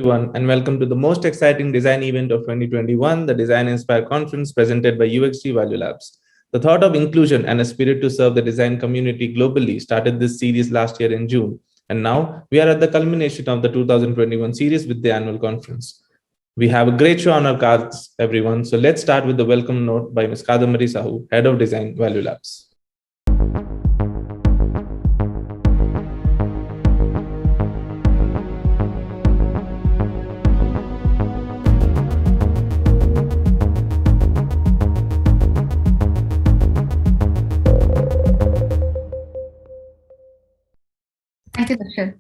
everyone, and welcome to the most exciting design event of 2021, the Design Inspire Conference presented by UXG ValueLabs. The thought of inclusion and a spirit to serve the design community globally started this series last year in June, and now we are at the culmination of the 2021 series with the annual conference. We have a great show on our cards, everyone, so let's start with the welcome note by Ms. Kadambari Sahu, Head of Design, ValueLabs. Thank you, Darshan.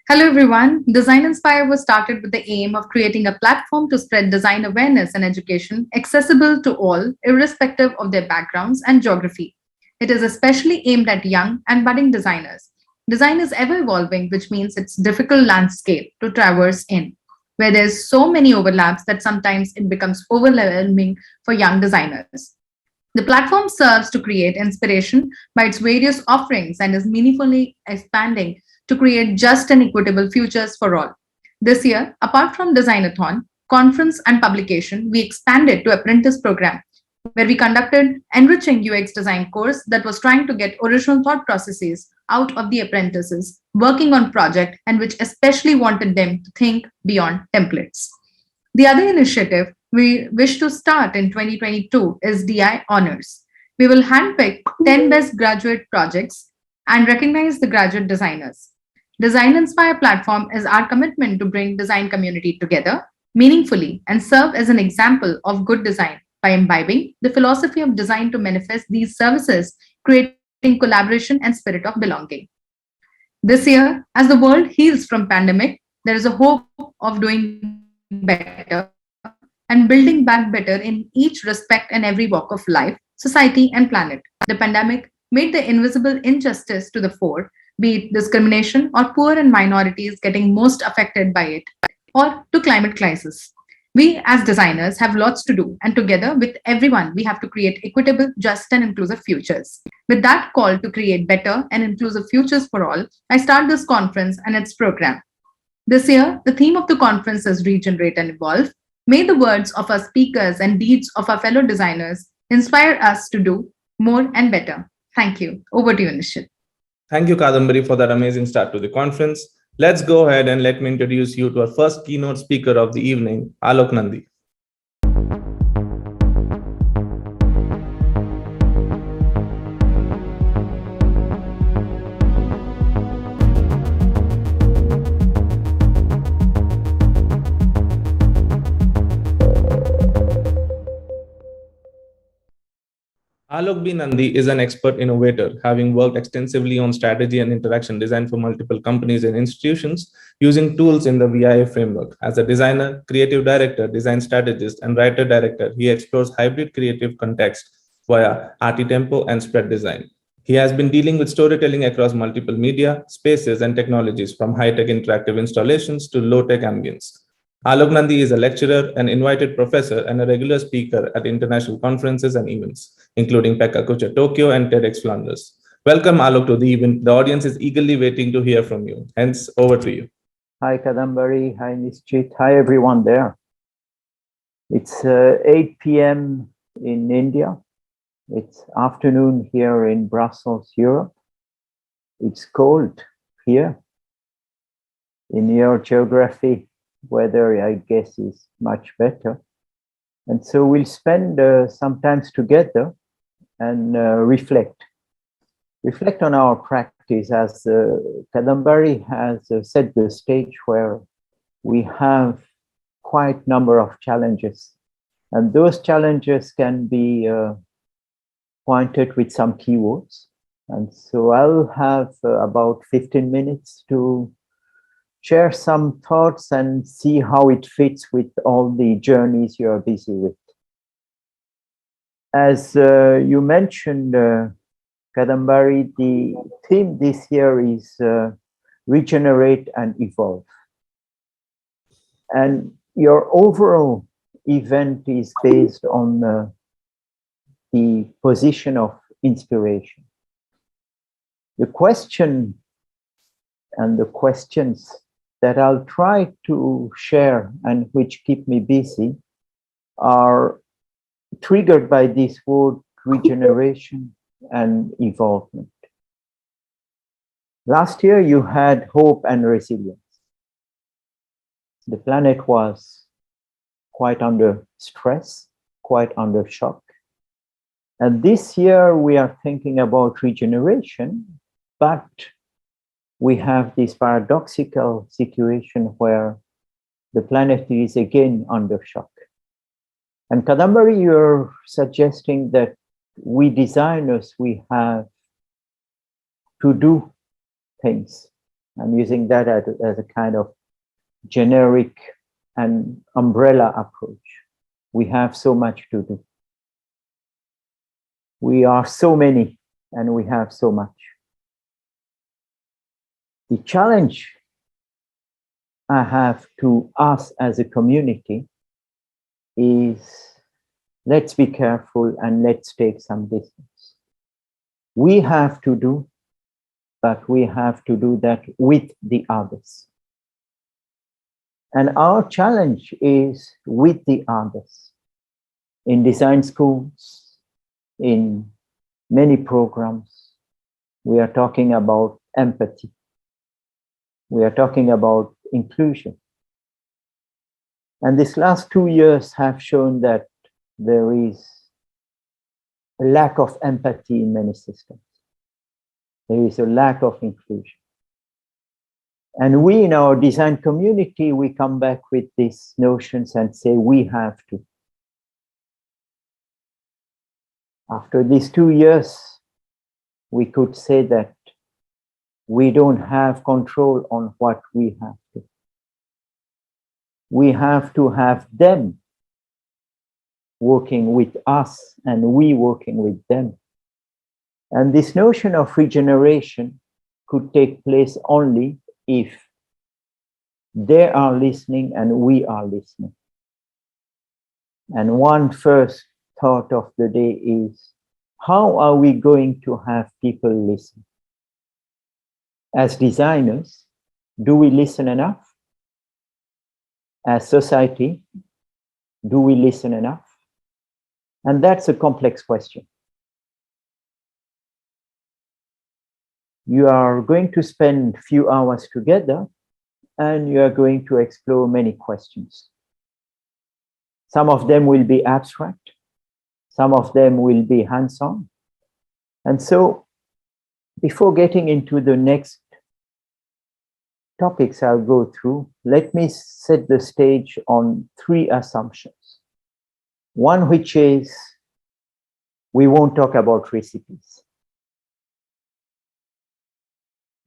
Hello, everyone. Design Inspire was started with the aim of creating a platform to spread design awareness and education accessible to all, irrespective of their backgrounds and geography. It is especially aimed at young and budding designers. Design is ever evolving, which means it's a difficult landscape to traverse in, where there's so many overlaps that sometimes it becomes overwhelming for young designers. The platform serves to create inspiration by its various offerings and is meaningfully expanding to create just and equitable futures for all. This year, apart from Designathon, conference and publication, we expanded to apprentice program, where we conducted enriching UX design course that was trying to get original thought processes out of the apprentices working on project and which especially wanted them to think beyond templates. The other initiative we wish to start in 2022 is DI Honors. We will handpick 10 best graduate projects and recognize the graduate designers. Design Inspire platform is our commitment to bring design community together meaningfully and serve as an example of good design by imbibing the philosophy of design to manifest these services, creating collaboration and spirit of belonging. This year, as the world heals from pandemic, there is a hope of doing better and building back better in each respect and every walk of life, society, and planet. The pandemic made the invisible injustice to the fore, be it discrimination or poor and minorities getting most affected by it, or to climate crisis. We as designers have lots to do, and together with everyone, we have to create equitable, just, and inclusive futures. With that call to create better and inclusive futures for all, I start this conference and its program. This year, the theme of the conference is Regenerate and Evolve. May the words of our speakers and deeds of our fellow designers inspire us to do more and better. Thank you. Over to you, Nishit. Thank you, Kadambari, for that amazing start to the conference. Let's go ahead and let me introduce you to our first keynote speaker of the evening, Alok Nandi. Alok B. Nandi is an expert innovator, having worked extensively on strategy and interaction design for multiple companies and institutions using tools in the VIA framework. As a designer, creative director, design strategist, and writer-director, he explores hybrid creative context via Artitempo and spread design. He has been dealing with storytelling across multiple media, spaces, and technologies, from high-tech interactive installations to low-tech ambience. Alok Nandi is a lecturer, an invited professor, and a regular speaker at international conferences and events, including Pekka Tokyo and TEDx Flanders. Welcome, Alok, to the event. The audience is eagerly waiting to hear from you. Hence, over to you. Hi, Kadambari. Hi, Nishchit. Hi, everyone there. It's 8 p.m. in India. It's afternoon here in Brussels, Europe. It's cold here. In your geography, weather, I guess, is much better. And so we'll spend some time together and reflect on our practice as Kadambari has set the stage where we have quite number of challenges. And those challenges can be pointed with some keywords. And so I'll have about 15 minutes to share some thoughts and see how it fits with all the journeys you're busy with. As you mentioned, Kadambari, the theme this year is Regenerate and Evolve. And your overall event is based on the position of inspiration. The question and the questions that I'll try to share and which keep me busy are triggered by this word regeneration and evolvement. Last year, you had hope and resilience. The planet was quite under stress, quite under shock. And this year, we are thinking about regeneration, but we have this paradoxical situation where the planet is again under shock. And Kadambari, you're suggesting that we designers, we have to do things. I'm using that as a kind of generic and umbrella approach. We have so much to do. We are so many and we have so much. The challenge I have to us as a community is let's be careful and let's take some distance. We have to do, but we have to do that with the others. And our challenge is with the others. In design schools, in many programs, we are talking about empathy. We are talking about inclusion. And these last 2 years have shown that there is a lack of empathy in many systems. There is a lack of inclusion. And we in our design community, we come back with these notions and say we have to. After these 2 years, we could say that we don't have control on what we have to. We have to have them working with us and we working with them. And this notion of regeneration could take place only if they are listening and we are listening. And one first thought of the day is, how are we going to have people listen? As designers, do we listen enough? As society, do we listen enough? And that's a complex question. You are going to spend a few hours together and you are going to explore many questions. Some of them will be abstract. Some of them will be hands-on. And so before getting into the next topics I'll go through, let me set the stage on 3 assumptions. One, which is we won't talk about recipes.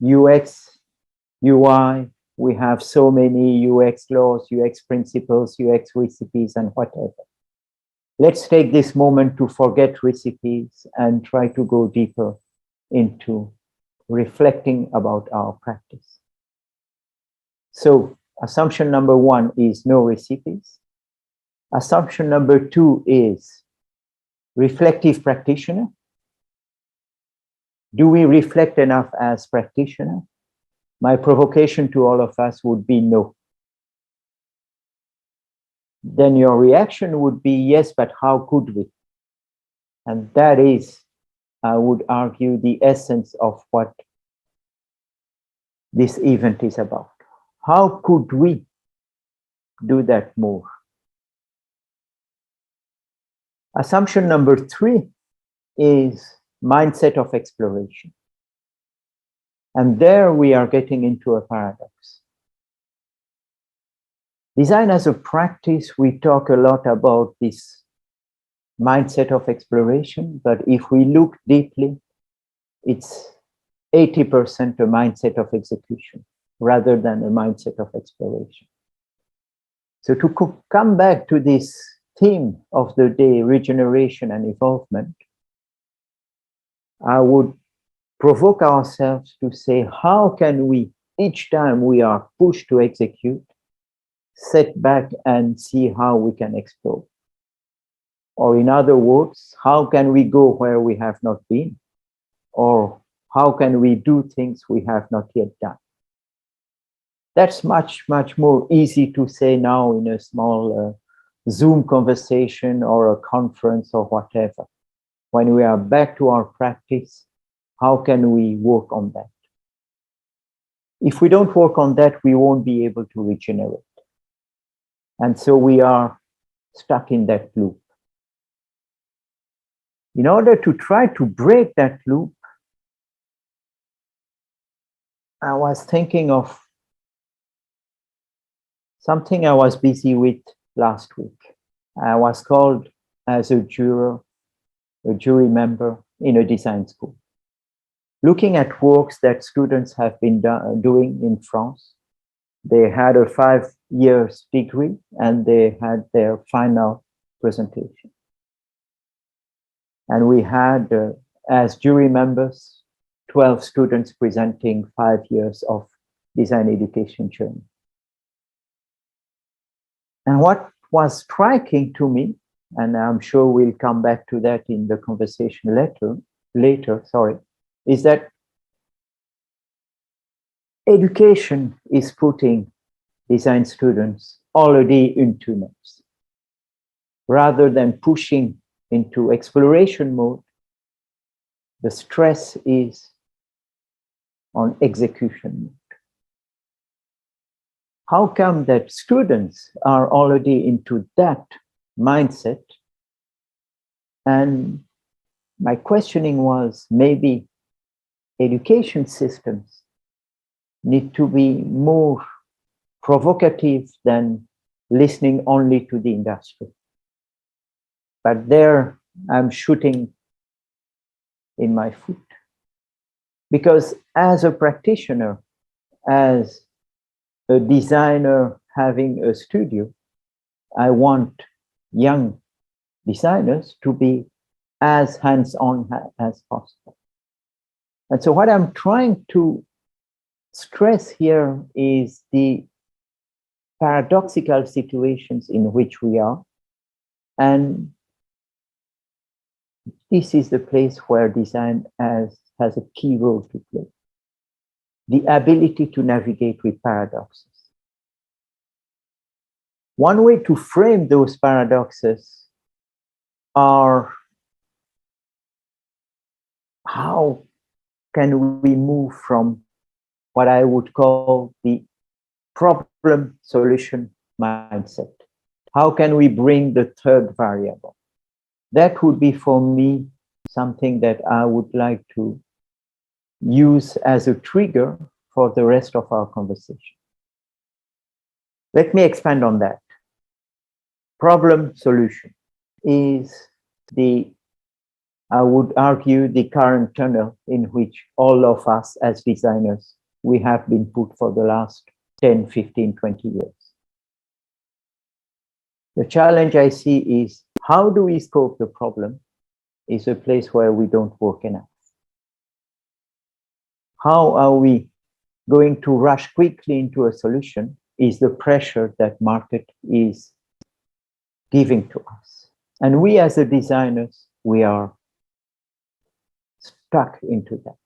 UX, UI, we have so many UX laws, UX principles, UX recipes, and whatever. Let's take this moment to forget recipes and try to go deeper into reflecting about our practice. So assumption number 1 is no recipes. Assumption number 2 is reflective practitioner. Do we reflect enough as practitioner? My provocation to all of us would be no. Then your reaction would be yes, but how could we? And that is, I would argue, the essence of what this event is about. How could we do that more? Assumption number 3 is mindset of exploration. And there we are getting into a paradox. Design as a practice, we talk a lot about this mindset of exploration, but if we look deeply, it's 80% a mindset of execution rather than a mindset of exploration. So to come back to this theme of the day, regeneration and evolvement, I would provoke ourselves to say, how can we, each time we are pushed to execute, sit back and see how we can explore? Or in other words, how can we go where we have not been? Or how can we do things we have not yet done? That's much more easy to say now in a small Zoom conversation or a conference or whatever. When we are back to our practice, how can we work on that? If we don't work on that, we won't be able to regenerate. And so we are stuck in that loop. In order to try to break that loop, I was thinking of something I was busy with last week. I was called as a jury member in a design school, looking at works that students have been doing in France. They had a 5-year degree and they had their final presentation. And we had, as jury members, 12 students presenting 5 years of design education journey. And what was striking to me, and I'm sure we'll come back to that in the conversation later, is that education is putting design students already into notes. Rather than pushing into exploration mode, the stress is on execution mode. How come that students are already into that mindset? And my questioning was, maybe education systems need to be more provocative than listening only to the industry. But there I'm shooting in my foot. Because as a practitioner, as a designer having a studio, I want young designers to be as hands-on as possible. And so what I'm trying to stress here is the paradoxical situations in which we are. And this is the place where design has a key role to play. The ability to navigate with paradoxes. One way to frame those paradoxes are how can we move from what I would call the problem solution mindset? How can we bring the third variable? That would be for me something that I would like to use as a trigger for the rest of our conversation. Let me expand on that. Problem solution is I would argue, the current tunnel in which all of us as designers, we have been put for the last 10, 15, 20 years. The challenge I see is, how do we scope the problem is a place where we don't work enough. How are we going to rush quickly into a solution is the pressure that market is giving to us. And we as the designers, we are stuck into that.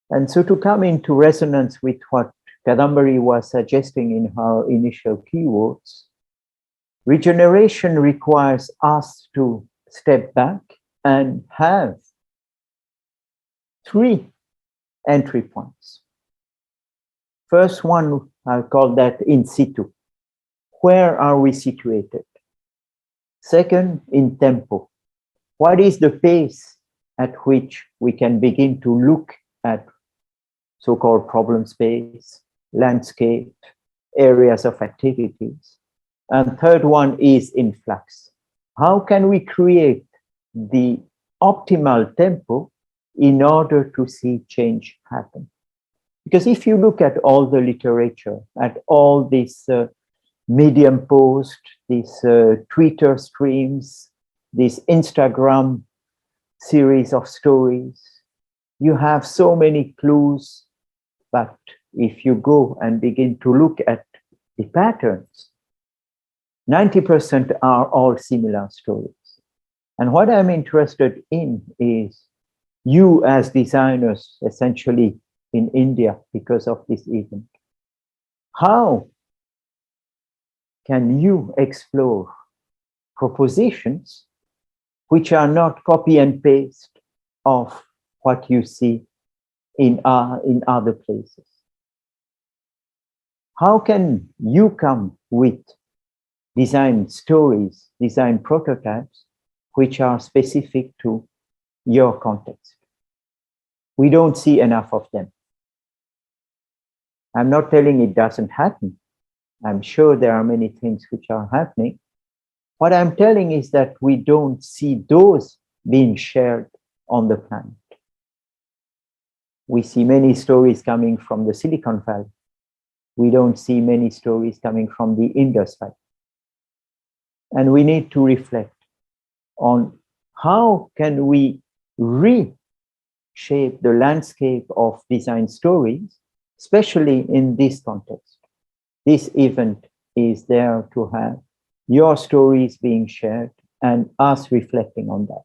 And so to come into resonance with what Kadambari was suggesting in her initial keywords, regeneration requires us to step back and have 3 entry points. First one, I'll call that in situ. Where are we situated? Second, in tempo. What is the pace at which we can begin to look at so-called problem space, landscape, areas of activities? And third one is in flux. How can we create the optimal tempo in order to see change happen? Because if you look at all the literature, at all these Medium posts, these Twitter streams, this Instagram series of stories, you have so many clues, but if you go and begin to look at the patterns, 90% are all similar stories. And what I'm interested in is you as designers essentially in India because of this event. How can you explore propositions which are not copy and paste of what you see in other places? How can you come with design stories, design prototypes, which are specific to your context? We don't see enough of them. I'm not telling it doesn't happen. I'm sure there are many things which are happening. What I'm telling is that we don't see those being shared on the planet. We see many stories coming from the Silicon Valley. We don't see many stories coming from the Indus Valley. And we need to reflect on how can we reshape the landscape of design stories, especially in this context. This event is there to have your stories being shared and us reflecting on that.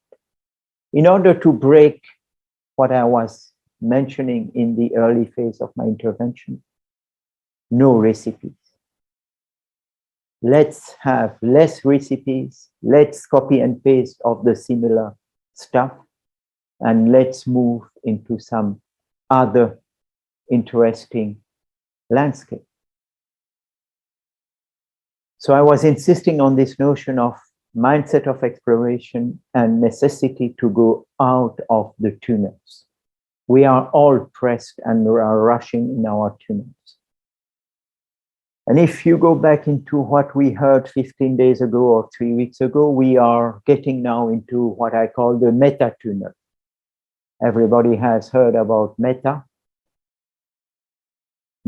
In order to break what I was mentioning in the early phase of my intervention, no recipes. Let's have less recipes, let's copy and paste of the similar stuff, and let's move into some other interesting landscape. So I was insisting on this notion of mindset of exploration and necessity to go out of the tunnels. We are all pressed and we are rushing in our tunnels. And if you go back into what we heard 15 days ago or 3 weeks ago, we are getting now into what I call the meta tunnel. Everybody has heard about meta.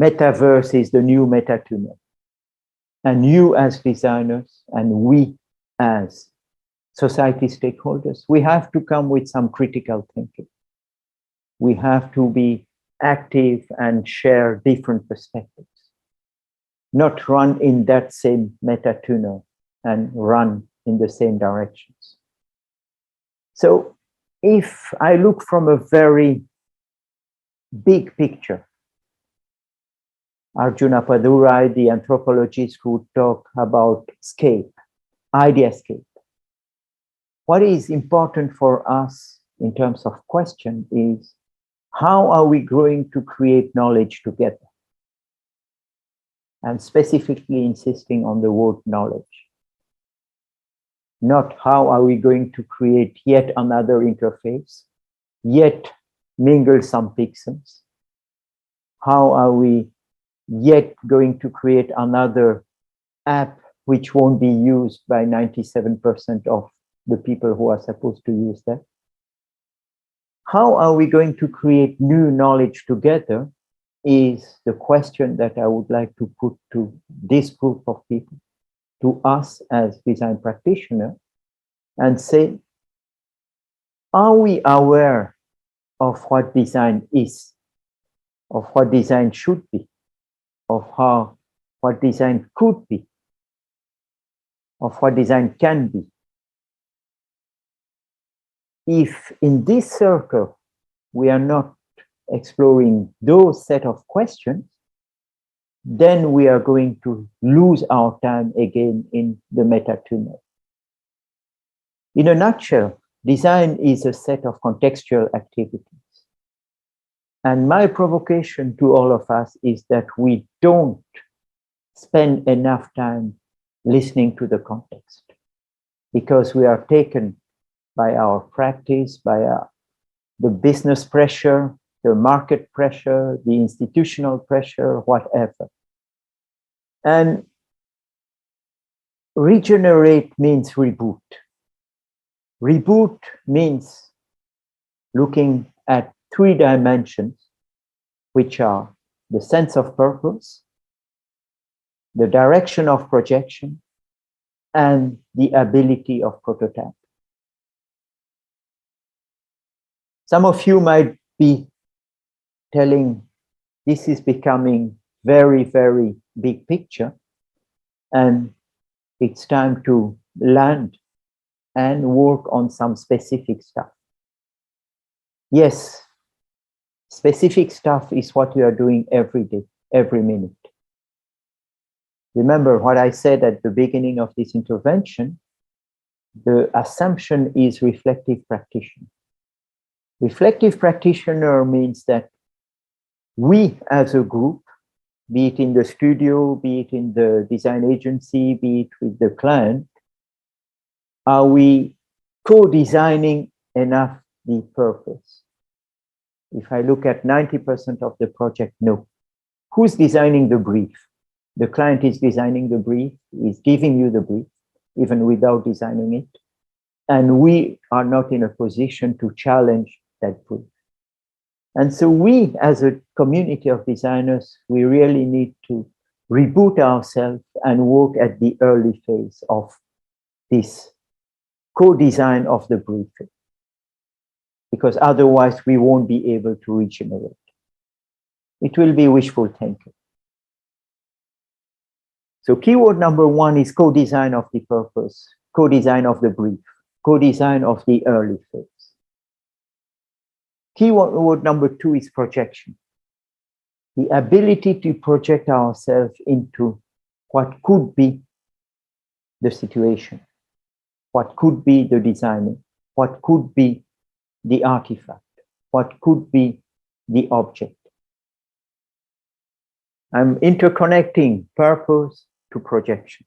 Metaverse is the new meta tunnel. And you as designers and we as society stakeholders, we have to come with some critical thinking. We have to be active and share different perspectives, not run in that same meta tunnel and run in the same directions. So if I look from a very big picture, Arjuna Padurai, the anthropologist, who talk about scape, ideascape. What is important for us in terms of question is, how are we going to create knowledge together? And specifically insisting on the word knowledge. Not how are we going to create yet another interface, yet mingle some pixels. How are we yet going to create another app which won't be used by 97% of the people who are supposed to use that? How are we going to create new knowledge together is the question that I would like to put to this group of people, to us as design practitioners, and say, are we aware of what design is, of what design should be, of what design could be, of what design can be? If in this circle we are not exploring those set of questions, then we are going to lose our time again in the meta tunnel. In a nutshell, design is a set of contextual activities. And my provocation to all of us is that we don't spend enough time listening to the context, because we are taken by our practice, by the business pressure, the market pressure, the institutional pressure, whatever. And regenerate means reboot. Reboot means looking at 3 dimensions, which are the sense of purpose, the direction of projection, and the ability of prototype. Some of you might be telling, this is becoming very, very big picture, and it's time to land and work on some specific stuff. Yes, Specific stuff is what you are doing every day, every minute. Remember what I said at the beginning of this intervention, the assumption is reflective practitioner. Reflective practitioner means that we as a group, be it in the studio, be it in the design agency, be it with the client, are we co-designing enough the purpose? If I look at 90% of the project, no. Who's designing the brief? The client is designing the brief, is giving you the brief, even without designing it. And we are not in a position to challenge that brief. And so we, as a community of designers, we really need to reboot ourselves and work at the early phase of this co-design of the briefing, because otherwise we won't be able to regenerate. It will be wishful thinking. So keyword number one is co-design of the purpose, co-design of the brief, co-design of the early phase. Keyword number two is projection. The ability to project ourselves into what could be the situation, what could be the designing, what could be the artifact, what could be the object. I'm interconnecting purpose to projection.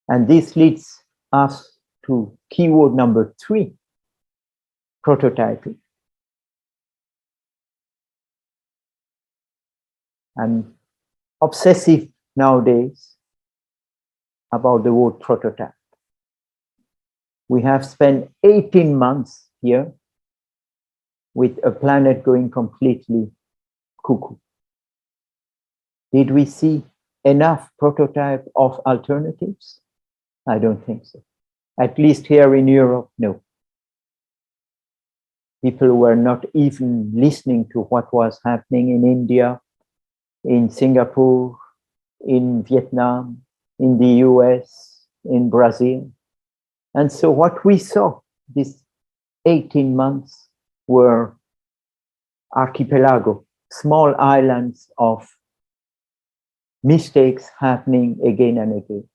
And this leads us to keyword number three, prototyping. I'm obsessive nowadays about the word prototype. We have spent 18 months here with a planet going completely cuckoo. Did we see enough prototype of alternatives? I don't think so. At least here in Europe, no. People were not even listening to what was happening in India, in Singapore, in Vietnam, in the US, in Brazil. And so what we saw these 18 months were archipelago, small islands of mistakes happening again and again.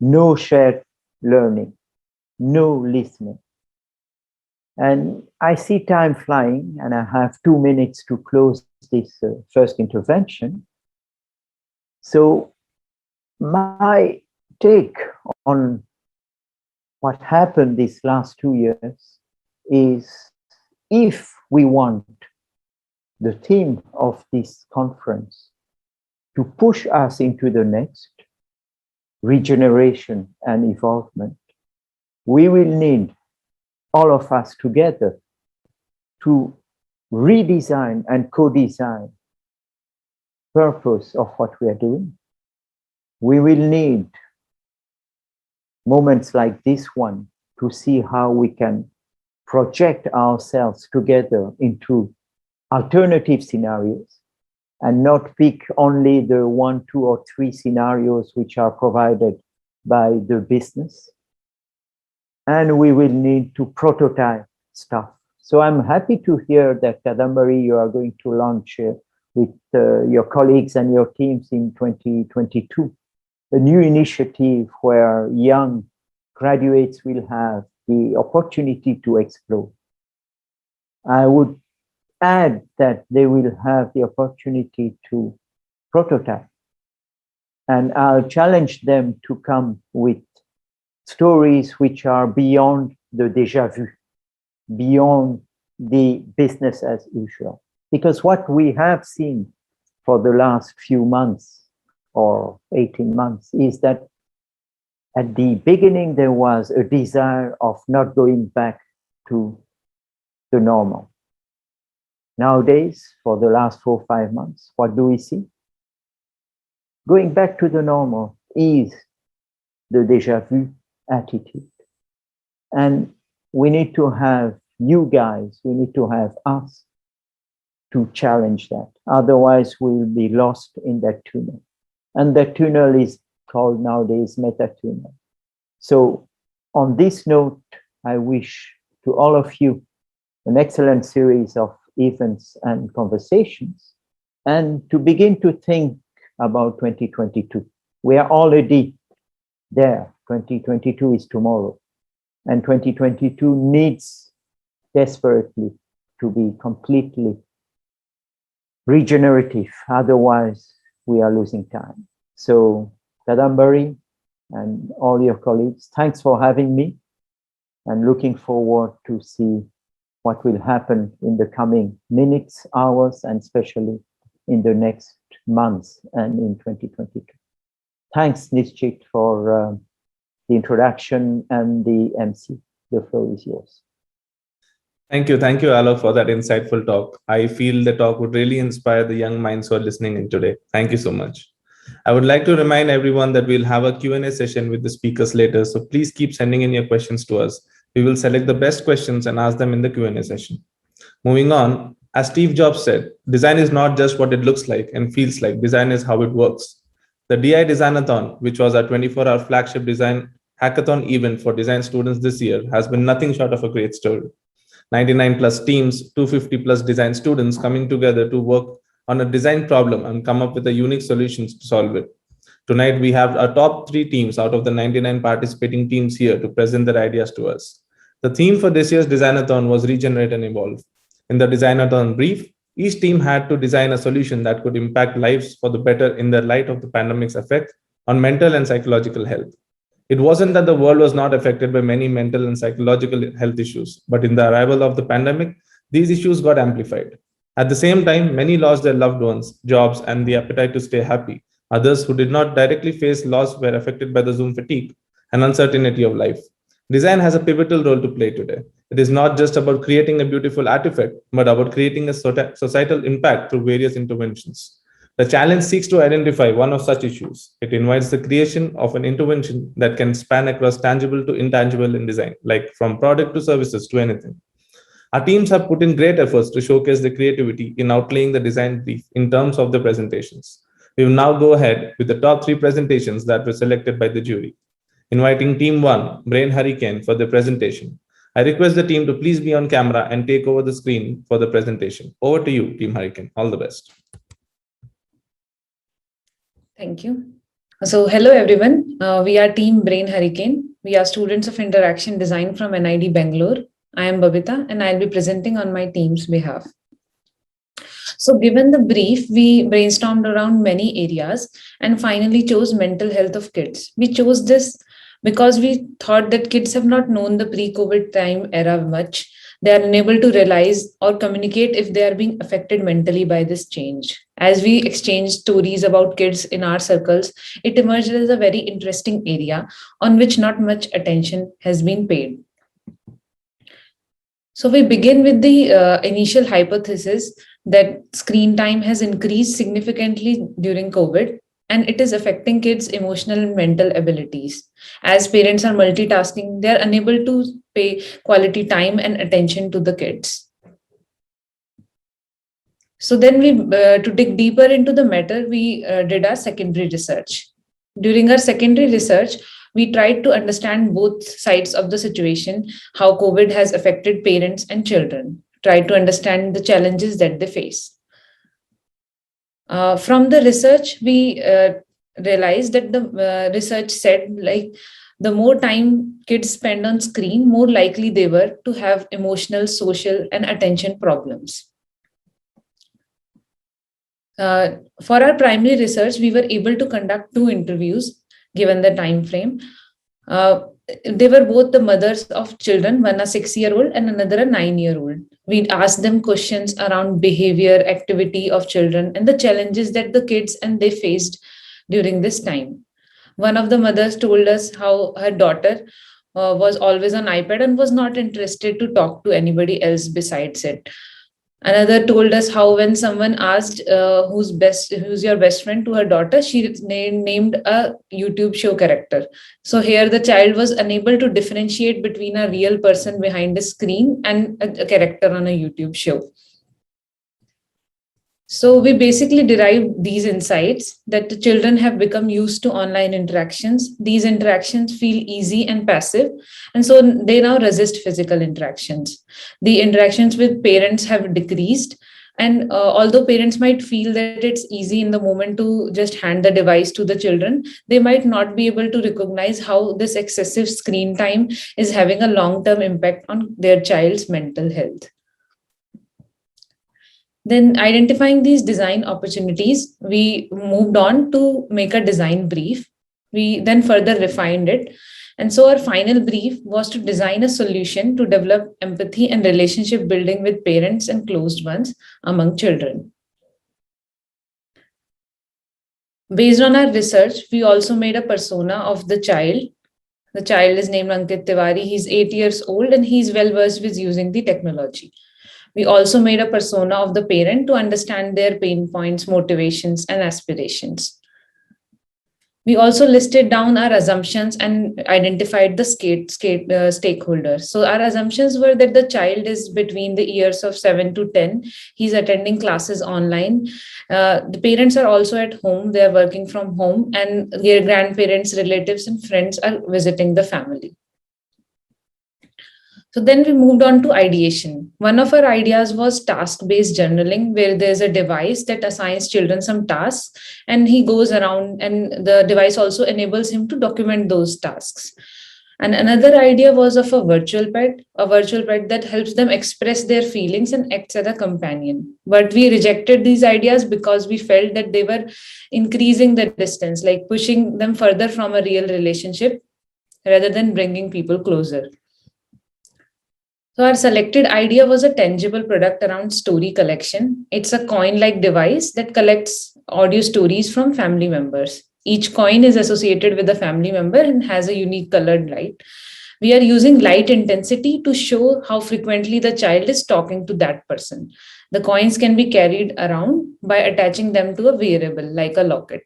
No shared learning, no listening. And I see time flying, and I have 2 minutes to close this first intervention. So my take on what happened these last 2 years is, if we want the theme of this conference to push us into the next regeneration and evolvement, we will need all of us together to redesign and co-design purpose of what we are doing. We will need moments like this one to see how we can project ourselves together into alternative scenarios and not pick only the 1, 2, or 3 scenarios which are provided by the business. And we will need to prototype stuff. So I'm happy to hear that, Kadambari, you are going to launch with your colleagues and your teams in 2022, a new initiative where young graduates will have the opportunity to explore. I would add that they will have the opportunity to prototype. And I'll challenge them to come with stories which are beyond the déjà vu, beyond the business as usual. Because what we have seen for the last few months or 18 months is that at the beginning there was a desire of not going back to the normal. Nowadays, for the last 4 or 5 months, what do we see? Going back to the normal is the déjà vu attitude. And we need to have you guys, we need to have us to challenge that. Otherwise, we'll be lost in that tunnel. And that tunnel is called nowadays meta tunnel. So on this note, I wish to all of you an excellent series of events and conversations, and to begin to think about 2022. We are already there. 2022 is tomorrow, and 2022 needs desperately to be completely regenerative. Otherwise, we are losing time. So, Kadambari and all your colleagues, thanks for having me, and looking forward to see what will happen in the coming minutes, hours, and especially in the next months and in 2022. Thanks, Nishchit, for the introduction and the MC. The floor is yours. Thank you, Alok, for that insightful talk. I feel the talk would really inspire the young minds who are listening in today. Thank you so much. I would like to remind everyone that we'll have a Q&A session with the speakers later, so please keep sending in your questions to us. We will select the best questions and ask them in the Q&A session. Moving on, as Steve Jobs said, design is not just what it looks like and feels like, design is how it works. The DI Designathon, which was our 24-hour flagship design hackathon event for design students this year, has been nothing short of a great story. 99 plus teams, 250 plus design students coming together to work on a design problem and come up with a unique solutions to solve it. Tonight, we have our top 3 teams out of the 99 participating teams here to present their ideas to us. The theme for this year's Designathon was Regenerate and Evolve. In the Designathon brief, each team had to design a solution that could impact lives for the better in the light of the pandemic's effect on mental and psychological health. It wasn't that the world was not affected by many mental and psychological health issues, but in the arrival of the pandemic, these issues got amplified. At the same time, many lost their loved ones, jobs, and the appetite to stay happy. Others who did not directly face loss were affected by the Zoom fatigue and uncertainty of life. Design has a pivotal role to play today. It is not just about creating a beautiful artifact, but about creating a societal impact through various interventions. The challenge seeks to identify one of such issues. It invites the creation of an intervention that can span across tangible to intangible in design, like from product to services to anything. Our teams have put in great efforts to showcase the creativity in outlaying the design brief in terms of the presentations. We will now go ahead with the top 3 presentations that were selected by the jury. Inviting Team 1, Brain Hurricane, for the presentation. I request the team to please be on camera and take over the screen for the presentation. Over to you, Team Hurricane. All the best. Thank you. So, hello everyone. We are Team Brain Hurricane. We are students of Interaction Design from NID Bangalore. I am Babita and I'll be presenting on my team's behalf. So, given the brief, we brainstormed around many areas and finally chose mental health of kids. We chose this because we thought that kids have not known the pre-COVID time era much. They are unable to realize or communicate if they are being affected mentally by this change. As we exchanged stories about kids in our circles, it emerged as a very interesting area on which not much attention has been paid. So we begin with the initial hypothesis that screen time has increased significantly during COVID, and it is affecting kids' emotional and mental abilities. As parents are multitasking, they are unable to pay quality time and attention to the kids. So then to dig deeper into the matter, we did our secondary research. During our secondary research, we tried to understand both sides of the situation, how COVID has affected parents and children, tried to understand the challenges that they face. From the research, we realized that the research said like the more time kids spend on screen, more likely they were to have emotional, social, and attention problems. For our primary research, we were able to conduct 2 interviews given the time frame. They were both the mothers of children, one a 6-year-old and another a 9-year-old. We asked them questions around behavior, activity of children, and the challenges that the kids and they faced during this time. One of the mothers told us how her daughter was always on iPad and was not interested to talk to anybody else besides it. Another told us how when someone asked who's your best friend to her daughter, she named a YouTube show character. So here the child was unable to differentiate between a real person behind a screen and a character on a YouTube show. So we basically derive these insights that the children have become used to online interactions. These interactions feel easy and passive, and so they now resist physical interactions. The interactions with parents have decreased, and although parents might feel that it's easy in the moment to just hand the device to the children, they might not be able to recognize how this excessive screen time is having a long term impact on their child's mental health. Then, identifying these design opportunities, we moved on to make a design brief. We then further refined it. And so, our final brief was to design a solution to develop empathy and relationship building with parents and closed ones among children. Based on our research, we also made a persona of the child. The child is named Ankit Tiwari. He's 8 years old and he's well versed with using the technology. We also made a persona of the parent to understand their pain points, motivations, and aspirations. We also listed down our assumptions and identified the stakeholders. So our assumptions were that the child is between the years of 7 to 10. He's attending classes online. The parents are also at home. They are working from home, and their grandparents, relatives, and friends are visiting the family. So then we moved on to ideation. One of our ideas was task-based journaling, where there's a device that assigns children some tasks, and he goes around, and the device also enables him to document those tasks. And another idea was of a virtual pet that helps them express their feelings and acts as a companion. But we rejected these ideas because we felt that they were increasing the distance, like pushing them further from a real relationship rather than bringing people closer. So our selected idea was a tangible product around story collection. It's a coin-like device that collects audio stories from family members. Each coin is associated with a family member and has a unique colored light. We are using light intensity to show how frequently the child is talking to that person. The coins can be carried around by attaching them to a wearable like a locket.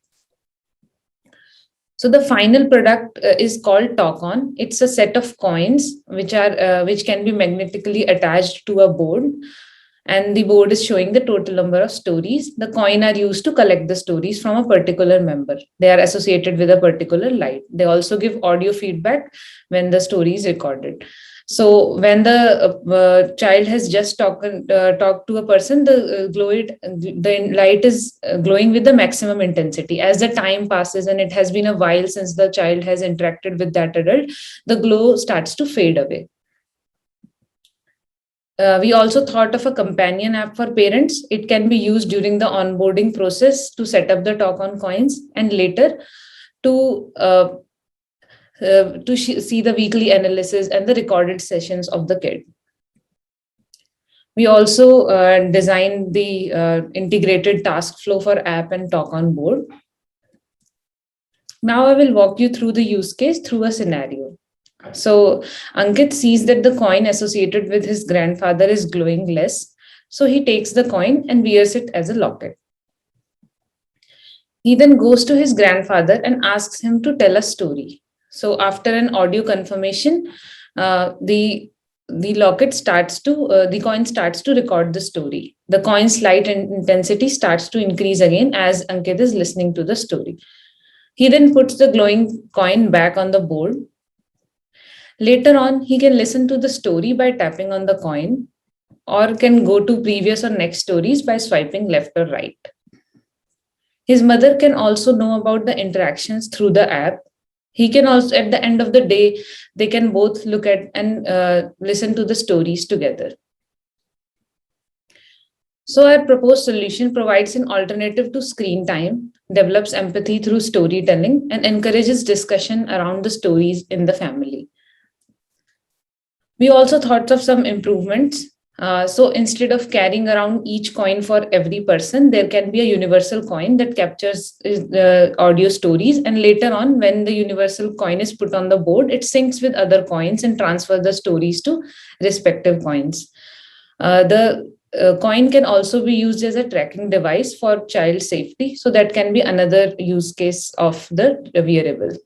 So the final product is called Talk On. It's a set of coins which can be magnetically attached to a board, and the board is showing the total number of stories. The coin are used to collect the stories from a particular member. They are associated with a particular light. They also give audio feedback when the story is recorded. So when the child has just talked to a person, the light is glowing with the maximum intensity. As the time passes and it has been a while since the child has interacted with that adult, the glow starts to fade away. We also thought of a companion app for parents. It can be used during the onboarding process to set up the Talk On coins, and later to see the weekly analysis and the recorded sessions of the kid. We also designed the integrated task flow for app and Talk On board. Now I will walk you through the use case through a scenario. So Ankit sees that the coin associated with his grandfather is glowing less. So he takes the coin and wears it as a locket. He then goes to his grandfather and asks him to tell a story. So after an audio confirmation, the locket starts to, the coin starts to record the story. The coin's light intensity starts to increase again as Ankit is listening to the story. He then puts the glowing coin back on the board. Later on, he can listen to the story by tapping on the coin, or can go to previous or next stories by swiping left or right. His mother can also know about the interactions through the app. He can also, at the end of the day, they can both look at and listen to the stories together. So our proposed solution provides an alternative to screen time, develops empathy through storytelling, and encourages discussion around the stories in the family. We also thought of some improvements. So instead of carrying around each coin for every person, there can be a universal coin that captures the audio stories. And later on, when the universal coin is put on the board, it syncs with other coins and transfers the stories to respective coins. The coin can also be used as a tracking device for child safety. So that can be another use case of the wearable.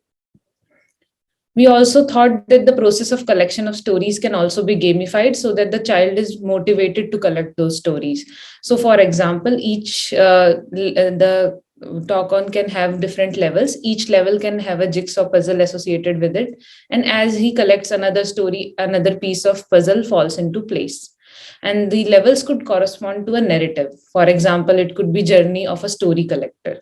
We also thought that the process of collection of stories can also be gamified so that the child is motivated to collect those stories. So, for example, each the talk on can have different levels. Each level can have a jigsaw puzzle associated with it. And as he collects another story, another piece of puzzle falls into place. And the levels could correspond to a narrative. For example, it could be journey of a story collector.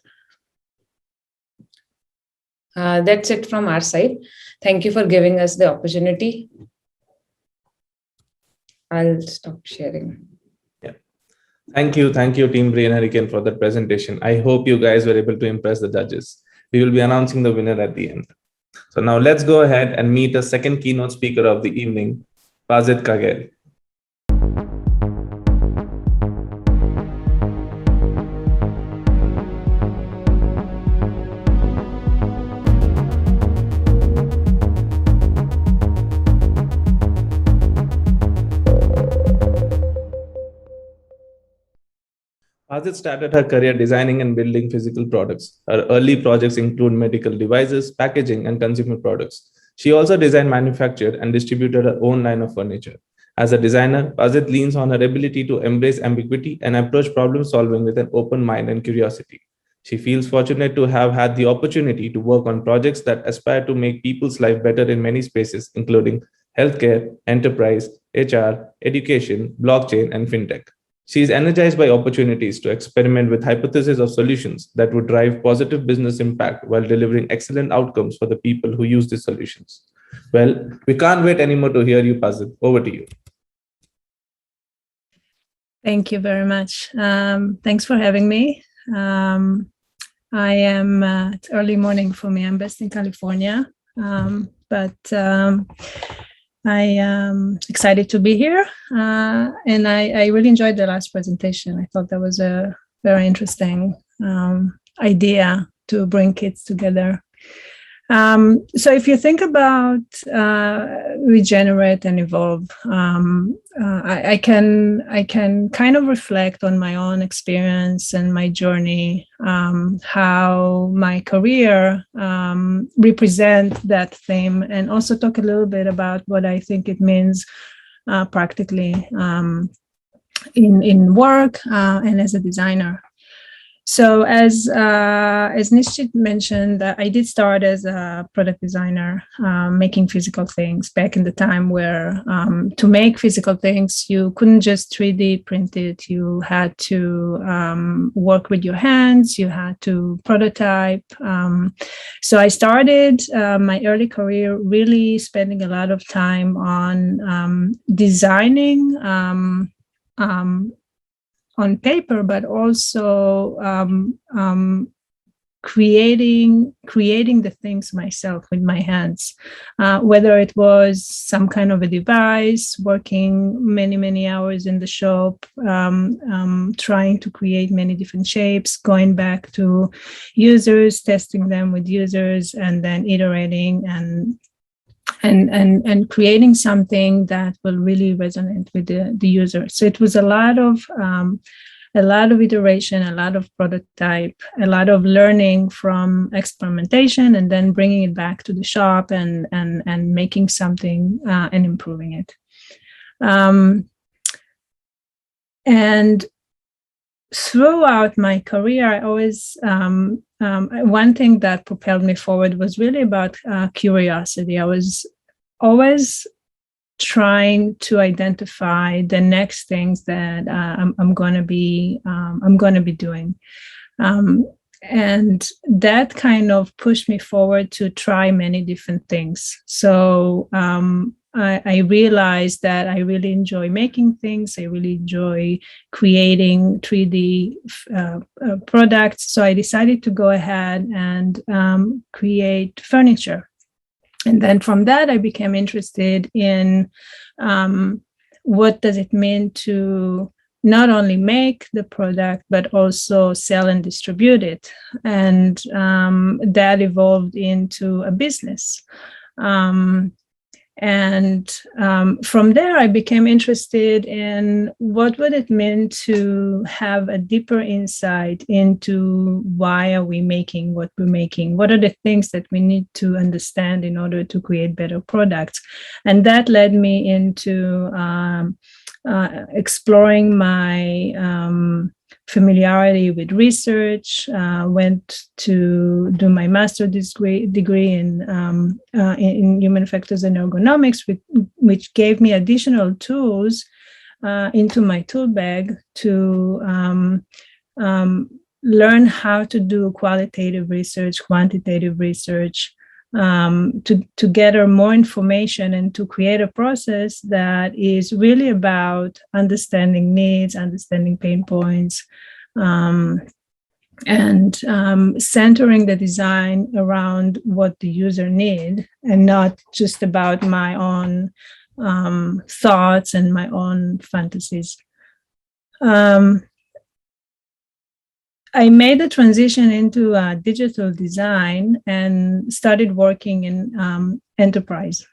That's it from our side. Thank you for giving us the opportunity. I'll stop sharing. Yeah. Thank you, Team Brain Hurricane, for that presentation. I hope you guys were able to impress the judges. We will be announcing the winner at the end. So now let's go ahead and meet a second keynote speaker of the evening, Pazit Kagel. Pazit started her career designing and building physical products. Her early projects include medical devices, packaging, and consumer products. She also designed, manufactured, and distributed her own line of furniture. As a designer, Pazit leans on her ability to embrace ambiguity and approach problem solving with an open mind and curiosity. She feels fortunate to have had the opportunity to work on projects that aspire to make people's life better in many spaces, including healthcare, enterprise, HR, education, blockchain, and fintech. She is energized by opportunities to experiment with hypotheses of solutions that would drive positive business impact while delivering excellent outcomes for the people who use these solutions. Well, we can't wait anymore to hear you, Pazit. Over to you. Thank you very much. Thanks for having me. I am, it's early morning for me. I'm based in California, but I am excited to be here. And I really enjoyed the last presentation. I thought that was a very interesting idea to bring kids together. So if you think about regenerate and evolve, I can kind of reflect on my own experience and my journey, how my career represent that theme, and also talk a little bit about what I think it means practically in work and as a designer. So as Nishit mentioned, I did start as a product designer, making physical things back in the time where to make physical things, you couldn't just 3D print it. You had to work with your hands. You had to prototype. So I started my early career really spending a lot of time on designing on paper, but also creating the things myself with my hands, whether it was some kind of a device, working many hours in the shop, trying to create many different shapes, going back to users, testing them with users, and then iterating and creating something that will really resonate with the user. So it was a lot of iteration, a lot of prototype, a lot of learning from experimentation, and then bringing it back to the shop and making something and improving it. And throughout my career, I always one thing that propelled me forward was really about curiosity. I was always trying to identify the next things that I'm going to be doing, and that kind of pushed me forward to try many different things. So I realized that I really enjoy making things. I really enjoy creating 3D products. So I decided to go ahead and create furniture. And then from that, I became interested in what does it mean to not only make the product, but also sell and distribute it. And that evolved into a business. And from there, I became interested in what would it mean to have a deeper insight into why are we making what we're making? What are the things that we need to understand in order to create better products? And that led me into exploring my familiarity with research, went to do my master's degree in human factors and ergonomics, which gave me additional tools into my tool bag to learn how to do qualitative research, quantitative research, to gather more information and to create a process that is really about understanding needs, understanding pain points, and centering the design around what the user need, and not just about my own thoughts and my own fantasies. I made the transition into digital design and started working in enterprise.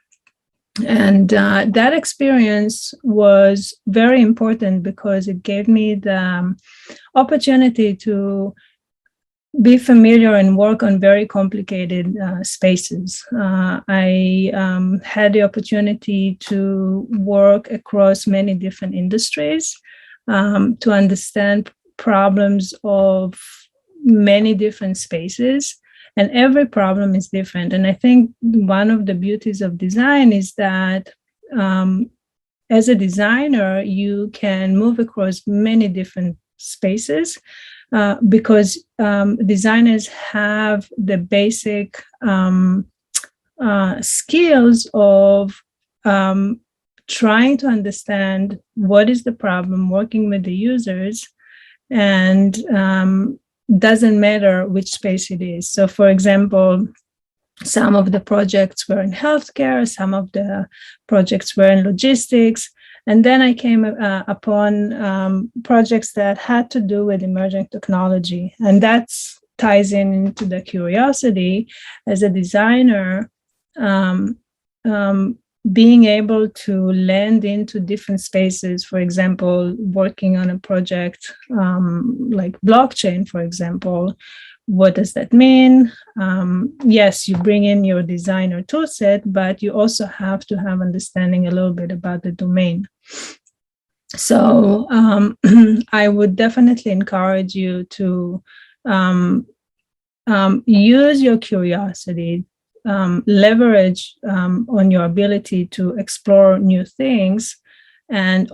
And that experience was very important because it gave me the opportunity to be familiar and work on very complicated spaces. I had the opportunity to work across many different industries, to understand problems of many different spaces, and every problem is different. And I think one of the beauties of design is that as a designer, you can move across many different spaces because designers have the basic skills of trying to understand what is the problem, working with the users, and doesn't matter which space it is. So, for example, some of the projects were in healthcare, some of the projects were in logistics, and then I came upon projects that had to do with emerging technology, and that ties into the curiosity as a designer. Being able to land into different spaces, for example, working on a project like blockchain, for example, what does that mean? Yes, you bring in your designer toolset, but you also have to have understanding a little bit about the domain. So I would definitely encourage you to use your curiosity, leverage on your ability to explore new things, and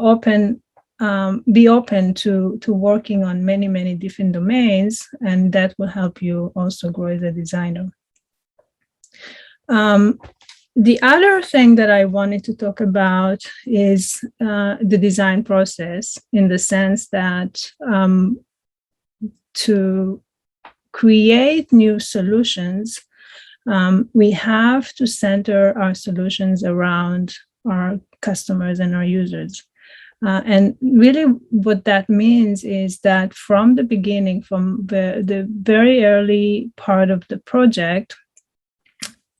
be open to working on many, many different domains, and that will help you also grow as a designer. The other thing that I wanted to talk about is the design process, in the sense that to create new solutions, we have to center our solutions around our customers and our users. And really what that means is that from the beginning, from the very early part of the project,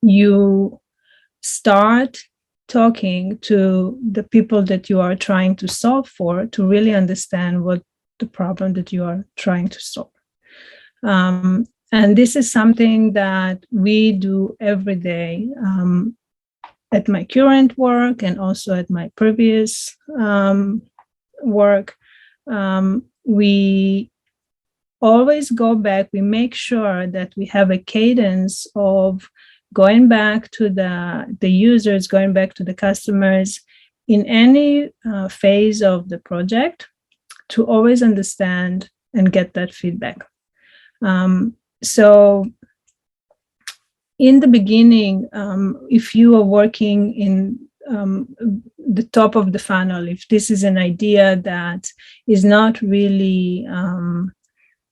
you start talking to the people that you are trying to solve for, to really understand what the problem that you are trying to solve. And this is something that we do every day at my current work and also at my previous work. We always go back. We make sure that we have a cadence of going back to the users, going back to the customers in any phase of the project, to always understand and get that feedback. So in the beginning, if you are working in the top of the funnel, if this is an idea that is not really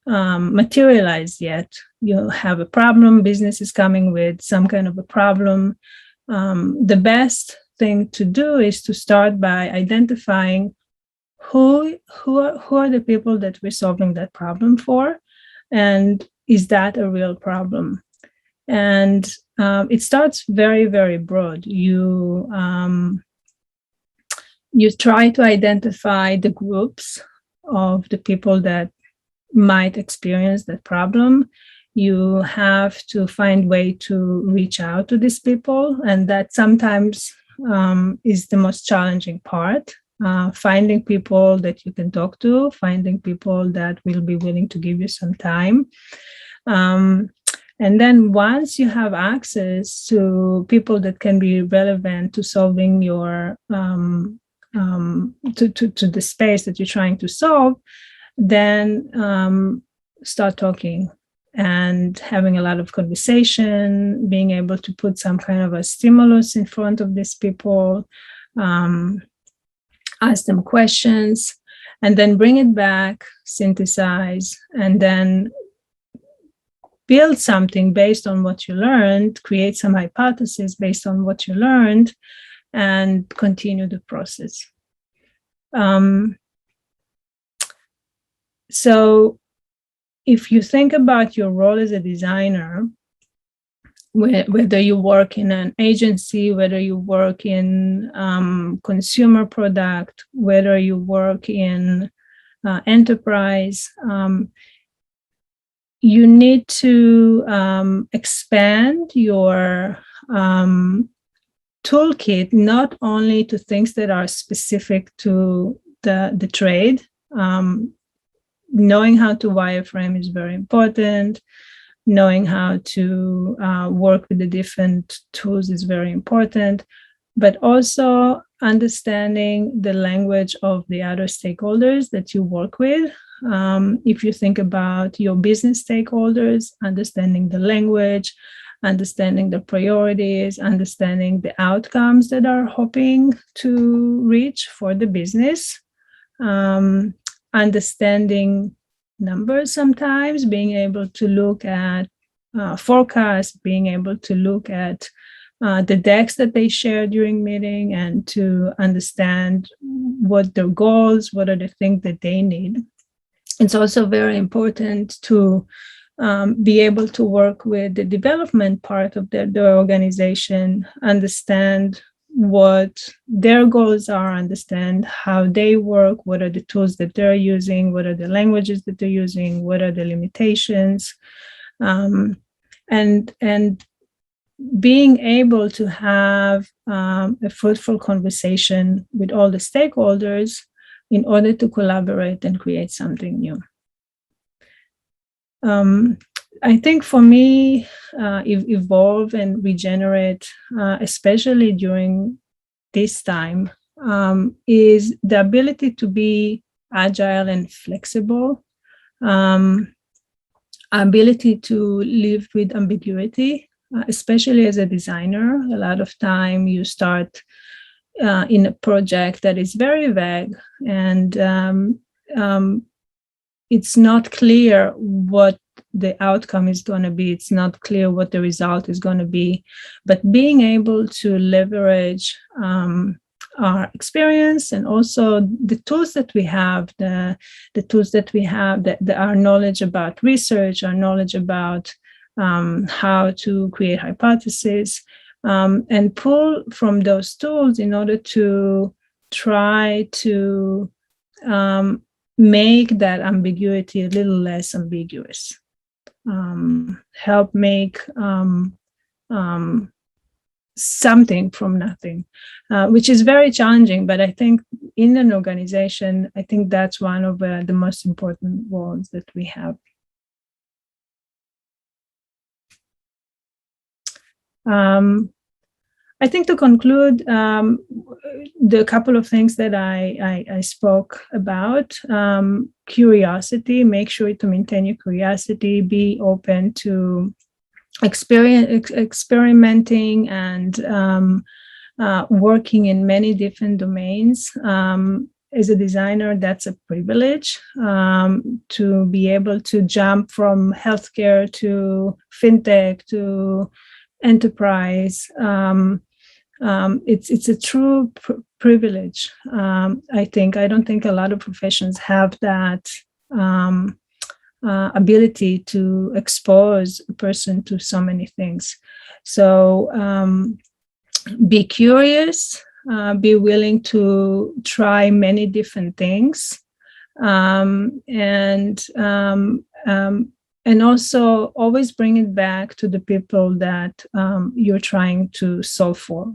materialized yet, you have a problem, business is coming with some kind of a problem, the best thing to do is to start by identifying who are the people that we're solving that problem for, and is that a real problem? And it starts very, very broad. You try to identify the groups of the people that might experience that problem. You have to find way to reach out to these people, and that sometimes is the most challenging part. Finding people that you can talk to, finding people that will be willing to give you some time. And then once you have access to people that can be relevant to solving your to the space that you're trying to solve, then start talking and having a lot of conversation, being able to put some kind of a stimulus in front of these people, ask them questions, and then bring it back, synthesize, and then build something based on what you learned, create some hypothesis based on what you learned, and continue the process. So if you think about your role as a designer, whether you work in an agency, whether you work in consumer product, whether you work in enterprise, you need to expand your toolkit not only to things that are specific to the trade. Knowing how to wireframe is very important. Knowing how to work with the different tools is very important, but also understanding the language of the other stakeholders that you work with. If you think about your business stakeholders, understanding the language, understanding the priorities, understanding the outcomes that are hoping to reach for the business, understanding numbers sometimes, being able to look at forecasts, being able to look at the decks that they share during meeting and to understand what their goals, what are the things that they need. It's also very important to be able to work with the development part of the organization, understand what their goals are, understand how they work, what are the tools that they're using, what are the languages that they're using, what are the limitations, and being able to have a fruitful conversation with all the stakeholders in order to collaborate and create something new. I think for me, evolve and regenerate, especially during this time, is the ability to be agile and flexible, ability to live with ambiguity, especially as a designer. A lot of time you start in a project that is very vague and it's not clear what the outcome is going to be. It's not clear what the result is going to be. But being able to leverage our experience and also the tools that we have, the tools that we have, our knowledge about research, our knowledge about how to create hypotheses, and pull from those tools in order to try to make that ambiguity a little less ambiguous. Help make something from nothing, which is very challenging. But I think in an organization, I think that's one of the most important roles that we have. I think to conclude, the couple of things that I spoke about, curiosity, make sure to maintain your curiosity, be open to experimenting and working in many different domains. As a designer, that's a privilege, to be able to jump from healthcare to fintech to enterprise. It's a true privilege. I don't think a lot of professions have that ability to expose a person to so many things. So be curious, be willing to try many different things, and also always bring it back to the people that you're trying to solve for.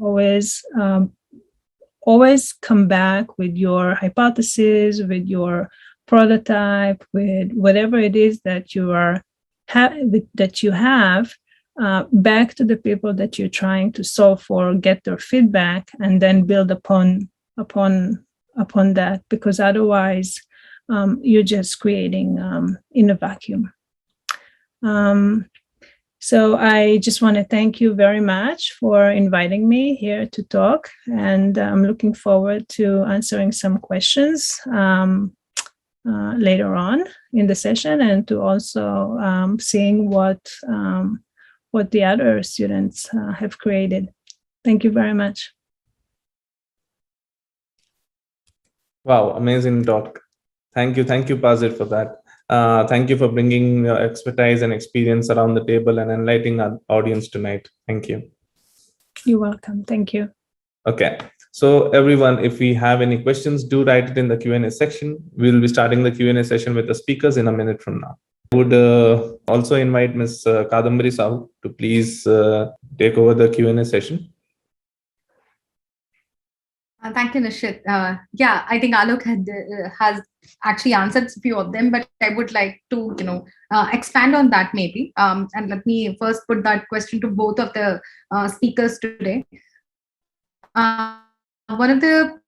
Always come back with your hypothesis, with your prototype, with whatever it is that you have, back to the people that you're trying to solve for, get their feedback, and then build upon that, because otherwise you're just creating in a vacuum. So I just want to thank you very much for inviting me here to talk, and I'm looking forward to answering some questions later on in the session, and to also seeing what the other students have created. Thank you very much. Wow, amazing talk. Thank you, Pazit, for that. Thank you for bringing your expertise and experience around the table and enlightening our audience tonight. Thank you. You're welcome. Thank you. Okay. So everyone, if we have any questions, do write it in the Q&A section. We'll be starting the Q&A session with the speakers in a minute from now. I would also invite Ms. Kadambari Sahu to please take over the Q&A session. Thank you, Nishit. Yeah, I think Alok has actually answered a few of them, but I would like to, expand on that maybe. And let me first put that question to both of the speakers today. One of the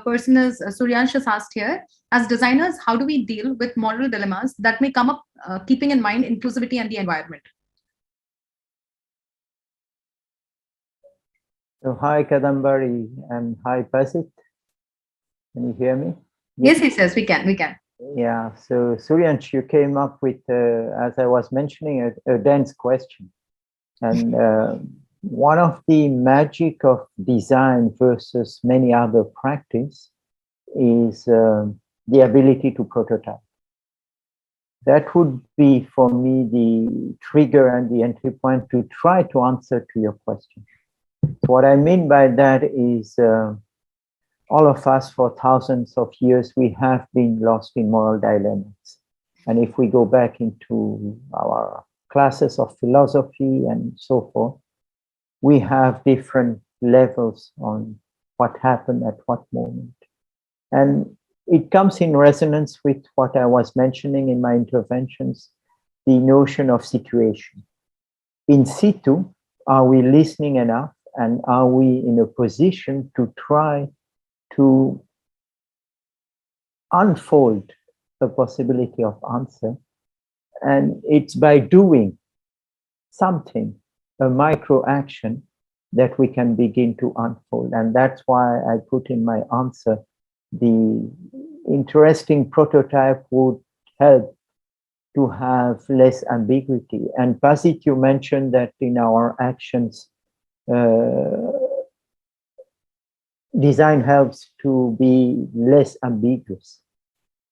person is Suryansh has asked here, as designers, how do we deal with moral dilemmas that may come up, keeping in mind inclusivity and the environment? So hi Kadambari and hi Pazit. Can you hear me? Yes, he says we can. Yeah, so Suryansh, you came up with, as I was mentioning, a dense question. And one of the magic of design versus many other practice is the ability to prototype. That would be for me the trigger and the entry point to try to answer to your question. So what I mean by that is all of us for thousands of years, we have been lost in moral dilemmas. And if we go back into our classes of philosophy and so forth, we have different levels on what happened at what moment. And it comes in resonance with what I was mentioning in my interventions, the notion of situation. In situ, are we listening enough? And are we in a position to try to unfold the possibility of answer? And it's by doing something, a micro action, that we can begin to unfold. And that's why I put in my answer, the interesting prototype would help to have less ambiguity. And Pazit, you mentioned that in our actions, design helps to be less ambiguous.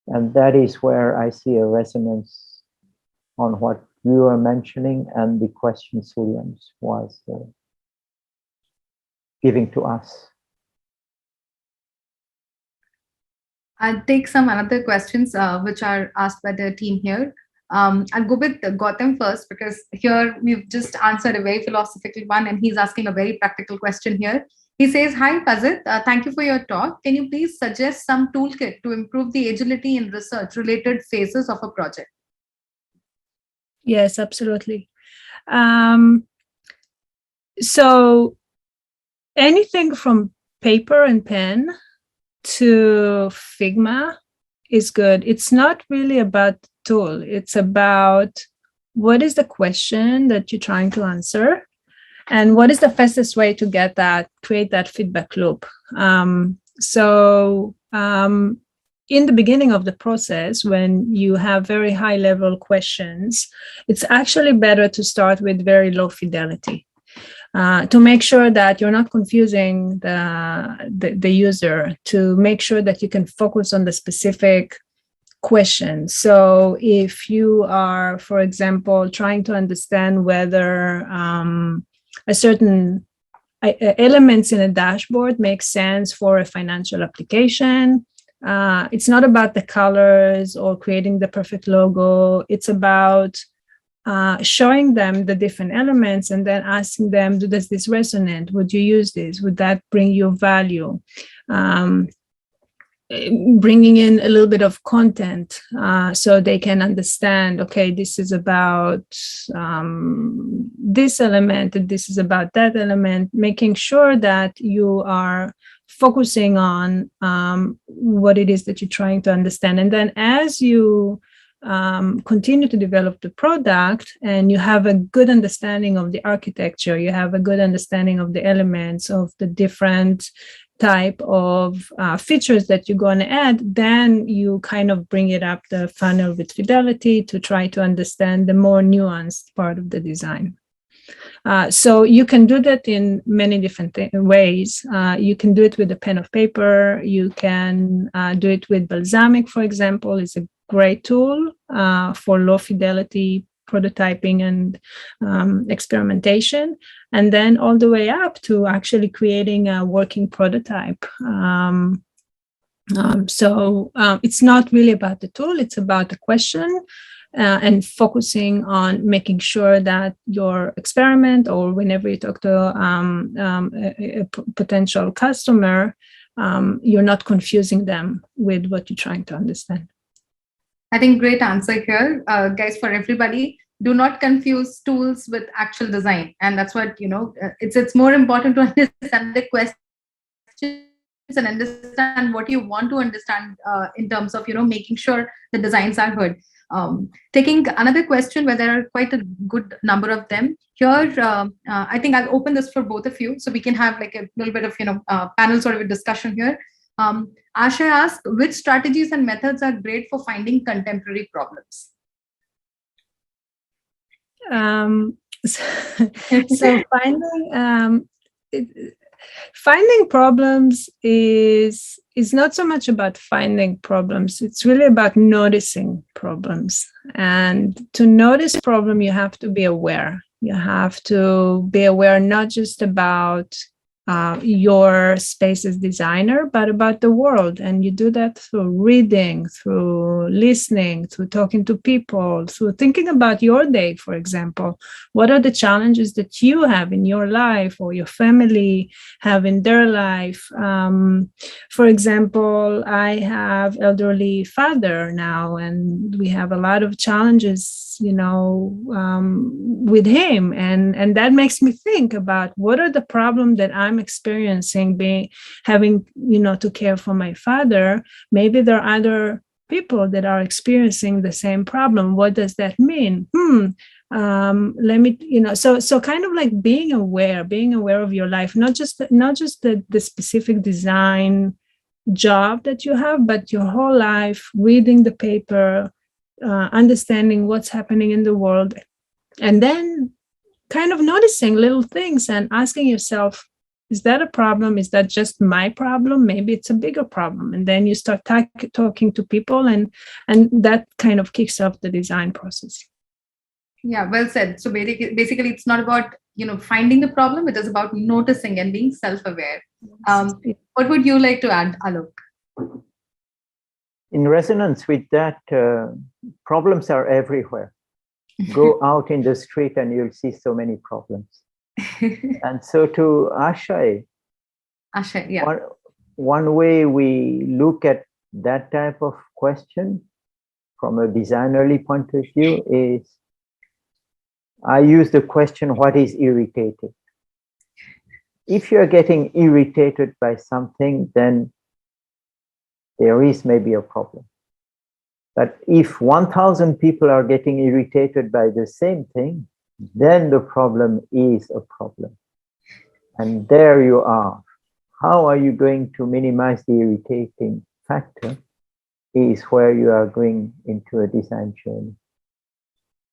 And that is where I see a resonance on what you were mentioning and the question Suryansh was giving to us. I'll take some other questions which are asked by the team here. I'll go with Gautam first, because here we've just answered a very philosophical one and he's asking a very practical question here. He says, hi Pazit, thank you for your talk. Can you please suggest some toolkit to improve the agility in research related phases of a project? Yes, absolutely. So anything from paper and pen to Figma is good. It's not really about the tool. It's about what is the question that you're trying to answer and what is the fastest way to create that feedback loop. In the beginning of the process, when you have very high level questions, it's actually better to start with very low fidelity. To make sure that you're not confusing the user, to make sure that you can focus on the specific question. So if you are, for example, trying to understand whether a certain elements in a dashboard make sense for a financial application, it's not about the colors or creating the perfect logo. It's about showing them the different elements and then asking them, does this resonate? Would you use this? Would that bring you value? Bringing in a little bit of content so they can understand, okay, this is about this element and this is about that element, making sure that you are focusing on what it is that you're trying to understand. And then as you continue to develop the product and you have a good understanding of the architecture, you have a good understanding of the elements of the different type of features that you're going to add, then you kind of bring it up the funnel with fidelity to try to understand the more nuanced part of the design. So you can do that in many different ways. You can do it with a pen of paper. You can do it with Balsamiq, for example. It's a great tool for low fidelity prototyping and experimentation, and then all the way up to actually creating a working prototype. So it's not really about the tool, it's about the question and focusing on making sure that your experiment, or whenever you talk to a potential customer, you're not confusing them with what you're trying to understand. I think great answer here. Guys, for everybody, do not confuse tools with actual design. And that's what, it's more important to understand the questions and understand what you want to understand in terms of, making sure the designs are heard. Taking another question where there are quite a good number of them here. I think I'll open this for both of you so we can have like a little bit of, panel sort of a discussion here. Asha asked, which strategies and methods are great for finding contemporary problems? So finding problems is not so much about finding problems. It's really about noticing problems. And to notice problem, you have to be aware. You have to be aware not just about your space as designer, but about the world. And you do that through reading, through listening, through talking to people, through thinking about your day, for example. What are the challenges that you have in your life or your family have in their life? For example, I have elderly father now, and we have a lot of challenges, with him. And that makes me think about what are the problems that I'm experiencing having to care for my father. Maybe there are other people that are experiencing the same problem. What does that mean? Let me, so kind of like being aware of your life, not just the specific design job that you have, but your whole life, reading the paper, understanding what's happening in the world, and then kind of noticing little things and asking yourself, is that a problem? Is that just my problem? Maybe it's a bigger problem. And then you start talking to people, and that kind of kicks off the design process. Yeah, well said. So basically it's not about, finding the problem. It is about noticing and being self-aware. What would you like to add, Alok? In resonance with that, problems are everywhere. Go out in the street and you'll see so many problems. And so to Asha, yeah. One way we look at that type of question from a designerly point of view is, I use the question, what is irritating? If you're getting irritated by something, then there is maybe a problem. But if 1,000 people are getting irritated by the same thing, then the problem is a problem. And there you are. How are you going to minimize the irritating factor is where you are going into a design journey.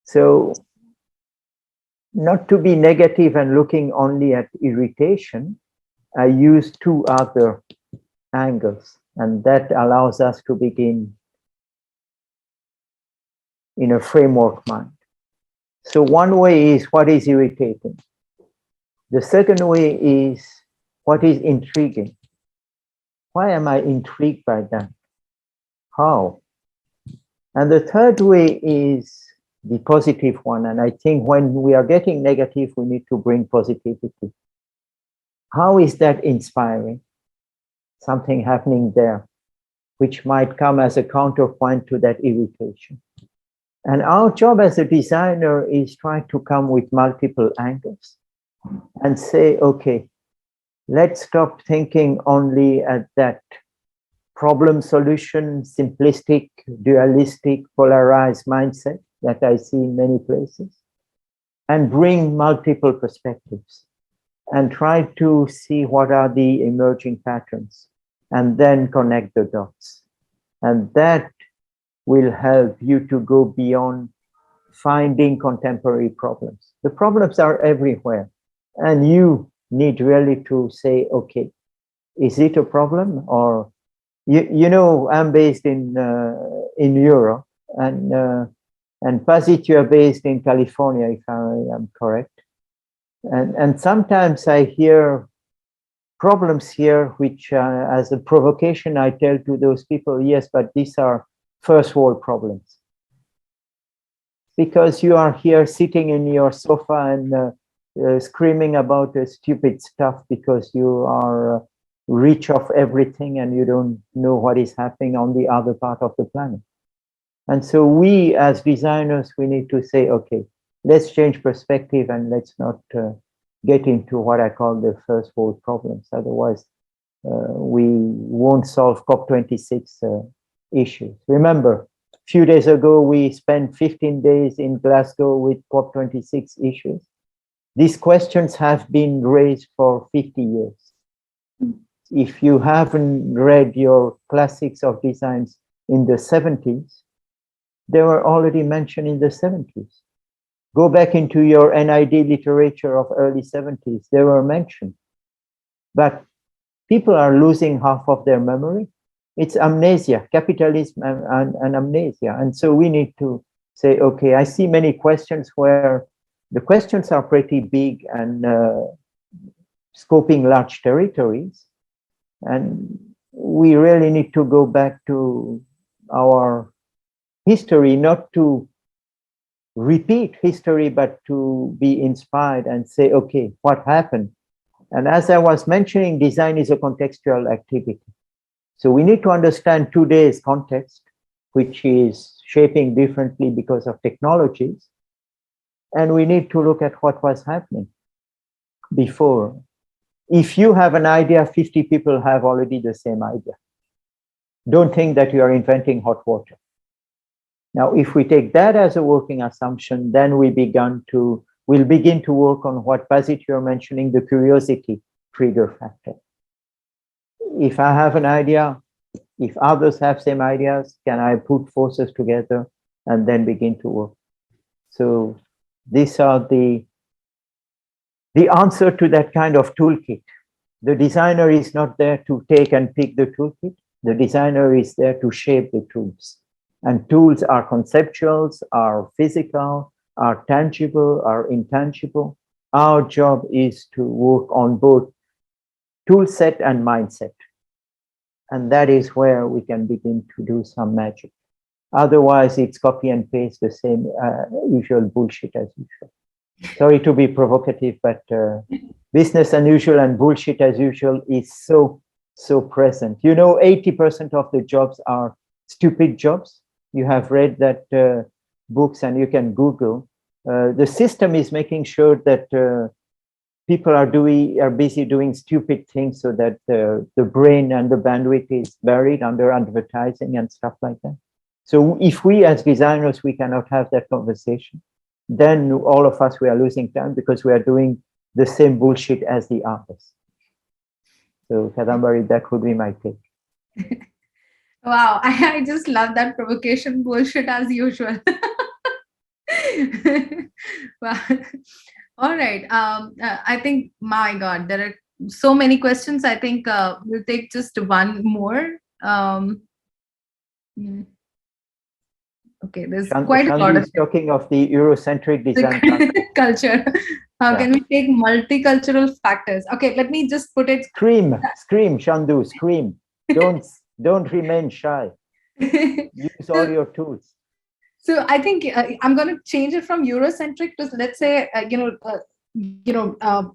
So not to be negative and looking only at irritation, I use two other angles, and that allows us to begin in a framework mind. So one way is what is irritating. The second way is what is intriguing. Why am I intrigued by that? How? And the third way is the positive one. And I think when we are getting negative, we need to bring positivity. How is that inspiring? Something happening there, which might come as a counterpoint to that irritation. And our job as a designer is trying to come with multiple angles and say, okay, let's stop thinking only at that problem solution, simplistic, dualistic, polarized mindset that I see in many places, and bring multiple perspectives and try to see what are the emerging patterns and then connect the dots. And that will help you to go beyond finding contemporary problems. The problems are everywhere. And you need really to say, okay, is it a problem? Or, you know, I'm based in Europe, and Pazit, you are based in California, if I am correct. And sometimes I hear problems here, which as a provocation, I tell to those people, yes, but these are first world problems. Because you are here sitting in your sofa and screaming about stupid stuff because you are rich of everything and you don't know what is happening on the other part of the planet. And so we as designers, we need to say, okay, let's change perspective and let's not get into what I call the first world problems. Otherwise, we won't solve COP26 issues. Remember, a few days ago, we spent 15 days in Glasgow with COP26 issues. These questions have been raised for 50 years. If you haven't read your classics of designs in the 70s, they were already mentioned in the 70s. Go back into your NID literature of early 70s, they were mentioned. But people are losing half of their memory. It's amnesia, capitalism and amnesia. And so we need to say, okay, I see many questions where the questions are pretty big and scoping large territories. And we really need to go back to our history, not to repeat history, but to be inspired and say, okay, what happened? And as I was mentioning, design is a contextual activity. So we need to understand today's context, which is shaping differently because of technologies. And we need to look at what was happening before. If you have an idea, 50 people have already the same idea. Don't think that you are inventing hot water. Now, if we take that as a working assumption, then we'll begin to work on what Pazit you're mentioning, the curiosity trigger factor. If I have an idea, if others have same ideas, can I put forces together and then begin to work? So these are the answer to that kind of toolkit. The designer is not there to take and pick the toolkit. The designer is there to shape the tools. And tools are conceptuals, are physical, are tangible, are intangible. Our job is to work on both tool set and mindset. And that is where we can begin to do some magic. Otherwise, it's copy and paste the same usual bullshit as usual. Sorry to be provocative, but business unusual and bullshit as usual is so present. You know, 80% of the jobs are stupid jobs. You have read that books and you can Google. The system is making sure that people are busy doing stupid things so that the brain and the bandwidth is buried under advertising and stuff like that. So if we as designers, we cannot have that conversation, then all of us, we are losing time because we are doing the same bullshit as the others. So Kadambari, that would be my take. Wow, I just love that provocation, bullshit as usual. Wow. All right. I think, my God, there are so many questions. I think we'll take just one more. Okay, there's quite a lot Shandu of is talking of the Eurocentric design culture. How can we take multicultural factors? Okay, let me just put it. Scream, Shandu, scream. Don't remain shy. Use all your tools. So I think I'm going to change it from Eurocentric to, let's say,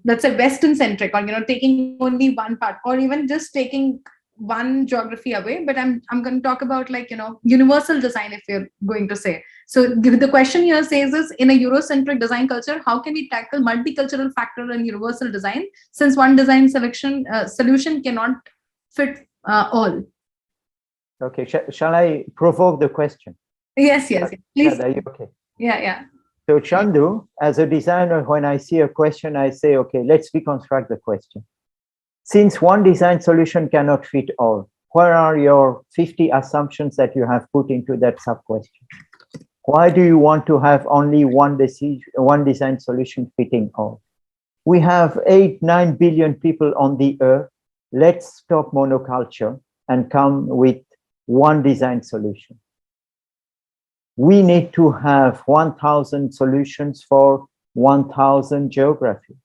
let's say Western centric, or taking only one part, or even just taking one geography away. But I'm going to talk about universal design, if you're going to say. So the question here says is, in a Eurocentric design culture, how can we tackle multicultural factor in universal design, since one design solution cannot fit all? Okay, shall I provoke the question? Yes, please. Okay. Yeah. So Chandu, as a designer, when I see a question, I say, okay, let's deconstruct the question. Since one design solution cannot fit all, where are your 50 assumptions that you have put into that sub-question? Why do you want to have only one design solution fitting all? We have 8-9 billion people on the earth. Let's stop monoculture and come with one design solution. We need to have 1,000 solutions for 1,000 geographies.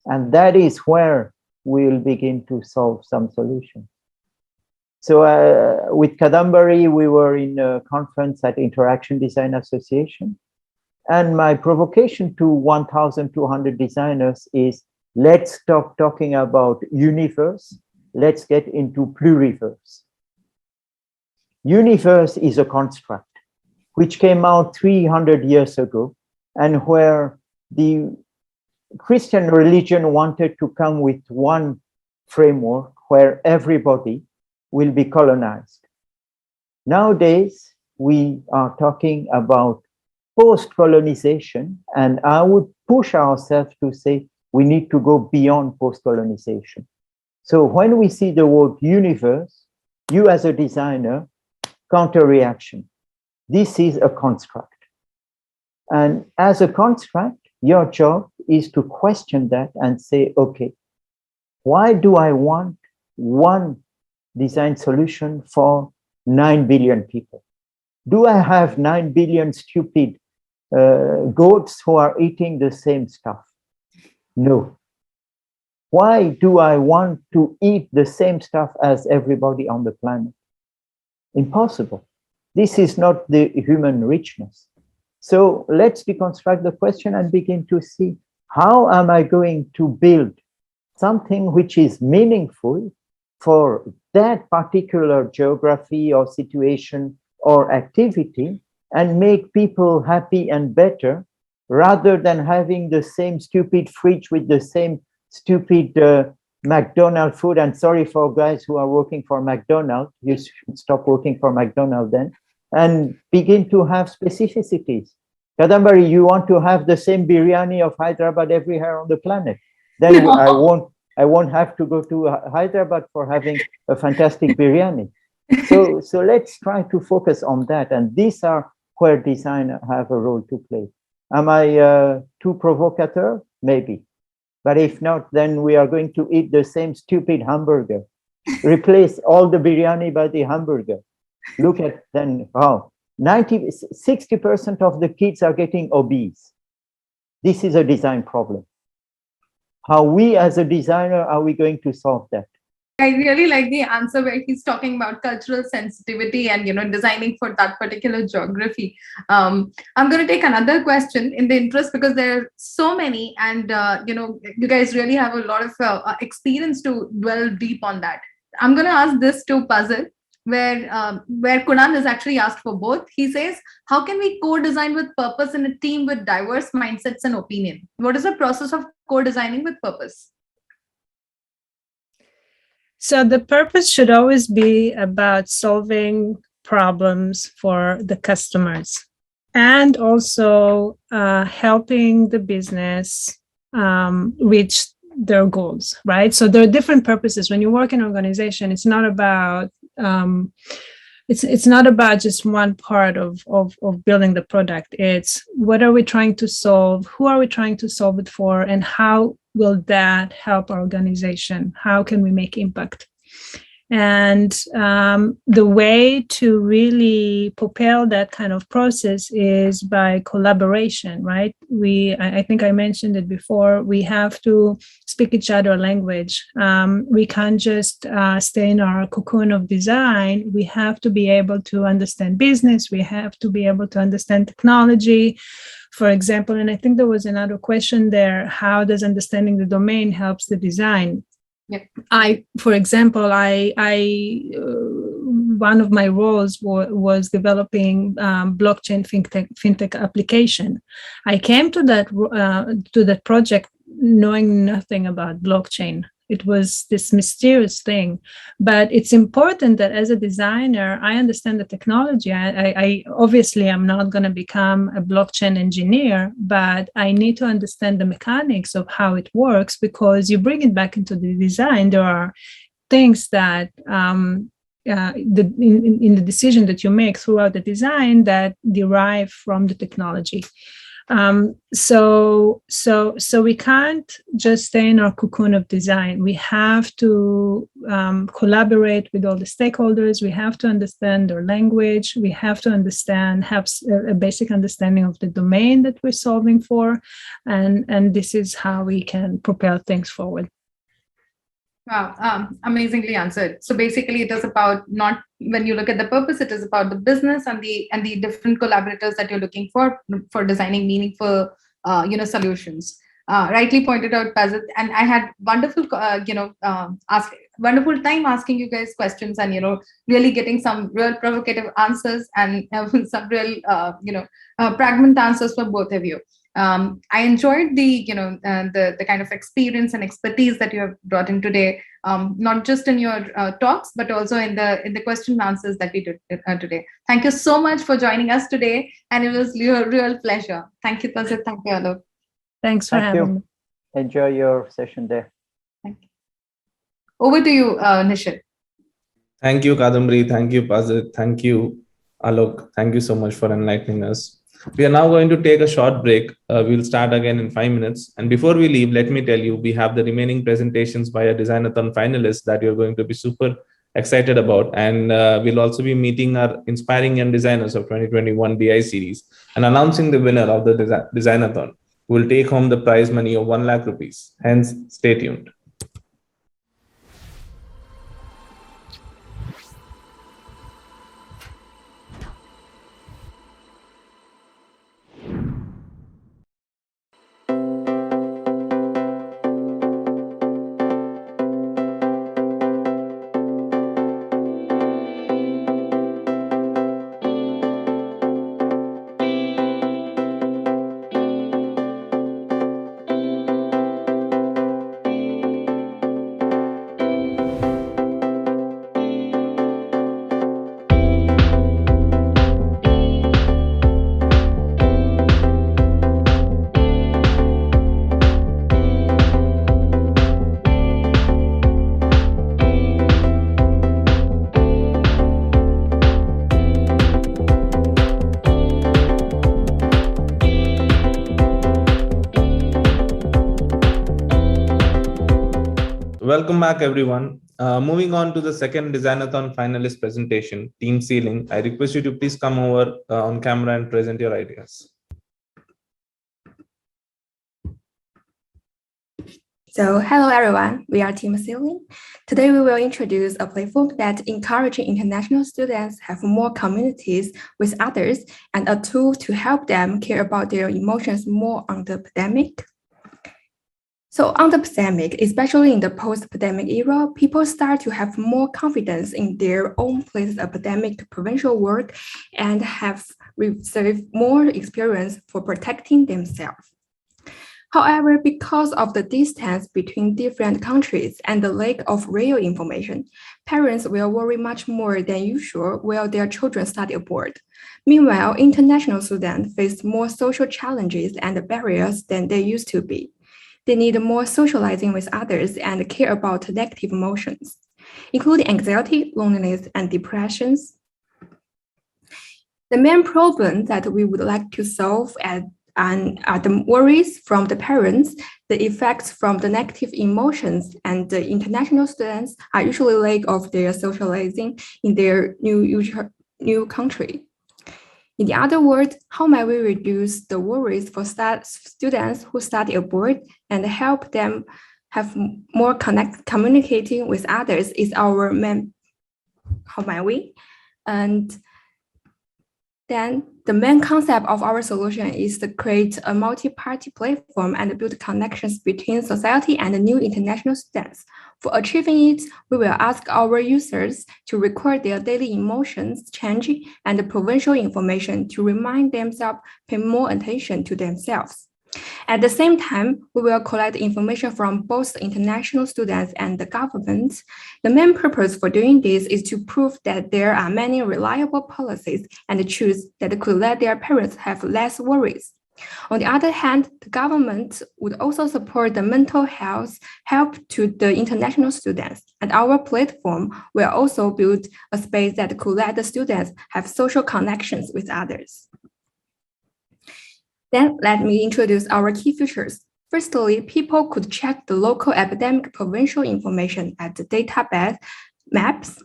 And that is where we'll begin to solve some solutions. So with Kadambari, we were in a conference at Interaction Design Association. And my provocation to 1,200 designers is, let's stop talking about universe. Let's get into pluriverse. Universe is a construct which came out 300 years ago, and where the Christian religion wanted to come with one framework where everybody will be colonized. Nowadays, we are talking about post-colonization, and I would push ourselves to say we need to go beyond post-colonization. So when we see the word universe, you as a designer, counter-reaction. This is a construct. And as a construct, your job is to question that and say, okay, why do I want one design solution for 9 billion people? Do I have 9 billion stupid goats who are eating the same stuff? No. Why do I want to eat the same stuff as everybody on the planet? Impossible. This is not the human richness. So let's deconstruct the question and begin to see, how am I going to build something which is meaningful for that particular geography or situation or activity, and make people happy and better, rather than having the same stupid fridge with the same stupid McDonald's food. And sorry for guys who are working for McDonald's, you should stop working for McDonald's then, and begin to have specificities. Kadambari, you want to have the same biryani of Hyderabad everywhere on the planet. Then I won't have to go to Hyderabad for having a fantastic biryani. So let's try to focus on that. And these are where design have a role to play. Am I too provocateur? Maybe. But if not, then we are going to eat the same stupid hamburger. Replace all the biryani by the hamburger. Look at then, wow, 60% of the kids are getting obese. This is a design problem. How we as a designer are we going to solve that? I really like the answer where he's talking about cultural sensitivity and designing for that particular geography. I'm going to take another question in the interest, because there are so many, and you guys really have a lot of experience to dwell deep on that. I'm going to ask this to Pazit, where Kunal is actually asked for both. He says, how can we co-design with purpose in a team with diverse mindsets and opinion? What is the process of co-designing with purpose? So the purpose should always be about solving problems for the customers, and also helping the business reach their goals, right? So there are different purposes. When you work in an organization, it's not about it's not about just one part of building the product. It's what are we trying to solve, who are we trying to solve it for, and how will that help our organization? How can we make impact? And the way to really propel that kind of process is by collaboration, right? I think I mentioned it before, we have to speak each other language. We can't just stay in our cocoon of design. We have to be able to understand business. We have to be able to understand technology, for example. And I think there was another question there: how does understanding the domain helps the design? Yeah. For example, one of my roles was developing blockchain fintech application. I came to that project knowing nothing about blockchain. It was this mysterious thing, but it's important that as a designer, I understand the technology. I obviously am not going to become a blockchain engineer, but I need to understand the mechanics of how it works, because you bring it back into the design. There are things that in the decision that you make throughout the design that derive from the technology. So we can't just stay in our cocoon of design. We have to collaborate with all the stakeholders. We have to understand their language. We have to have a basic understanding of the domain that we're solving for, and this is how we can propel things forward. Wow, amazingly answered. So basically, it is about, not when you look at the purpose, it is about the business and the different collaborators that you're looking for designing meaningful, solutions. Rightly pointed out, Pazit, and I had wonderful, wonderful time asking you guys questions, and really getting some real provocative answers and some real, pregnant answers for both of you. I enjoyed the kind of experience and expertise that you have brought in today, not just in your talks, but also in the question and answers that we did today. Thank you so much for joining us today, and it was a real pleasure. Thank you, Pazit. Thank you, Alok. Thanks for having me. Enjoy your session there. Thank you. Over to you, Nishit. Thank you, Kadambari. Thank you, Pazit. Thank you, Alok. Thank you so much for enlightening us. We are now going to take a short break. We'll start again in 5 minutes. And before we leave, let me tell you, we have the remaining presentations by a Designathon finalists that you're going to be super excited about. And we'll also be meeting our Inspiring Young Designers of 2021 DI series and announcing the winner of the Designathon, who will take home the prize money of 1 lakh rupees. Hence, stay tuned. Welcome back, everyone. Moving on to the second Designathon finalist presentation, Team Sealing. I request you to please come over on camera and present your ideas. So hello everyone, we are Team Sealing. Today we will introduce a platform that encourages international students have more communities with others and a tool to help them care about their emotions more on the pandemic. So on the pandemic, especially in the post-pandemic era, people start to have more confidence in their own place of pandemic prevention work and have received more experience for protecting themselves. However, because of the distance between different countries and the lack of real information, parents will worry much more than usual while their children study abroad. Meanwhile, international students face more social challenges and barriers than they used to be. They need more socializing with others and care about negative emotions, including anxiety, loneliness, and depressions. The main problem that we would like to solve and are the worries from the parents, the effects from the negative emotions, and the international students are usually lack of their socializing in their new country. In the other words, how might we reduce the worries for students who study abroad and help them have more communicating with others is our main, how might we? And then the main concept of our solution is to create a multi-party platform and build connections between society and the new international students. For achieving it, we will ask our users to record their daily emotions, change, and provincial information to remind themselves pay more attention to themselves. At the same time, we will collect information from both the international students and the government. The main purpose for doing this is to prove that there are many reliable policies and choose that could let their parents have less worries. On the other hand, the government would also support the mental health help to the international students, and our platform will also build a space that could let the students have social connections with others. Then let me introduce our key features. Firstly, people could check the local epidemic provincial information at the database maps.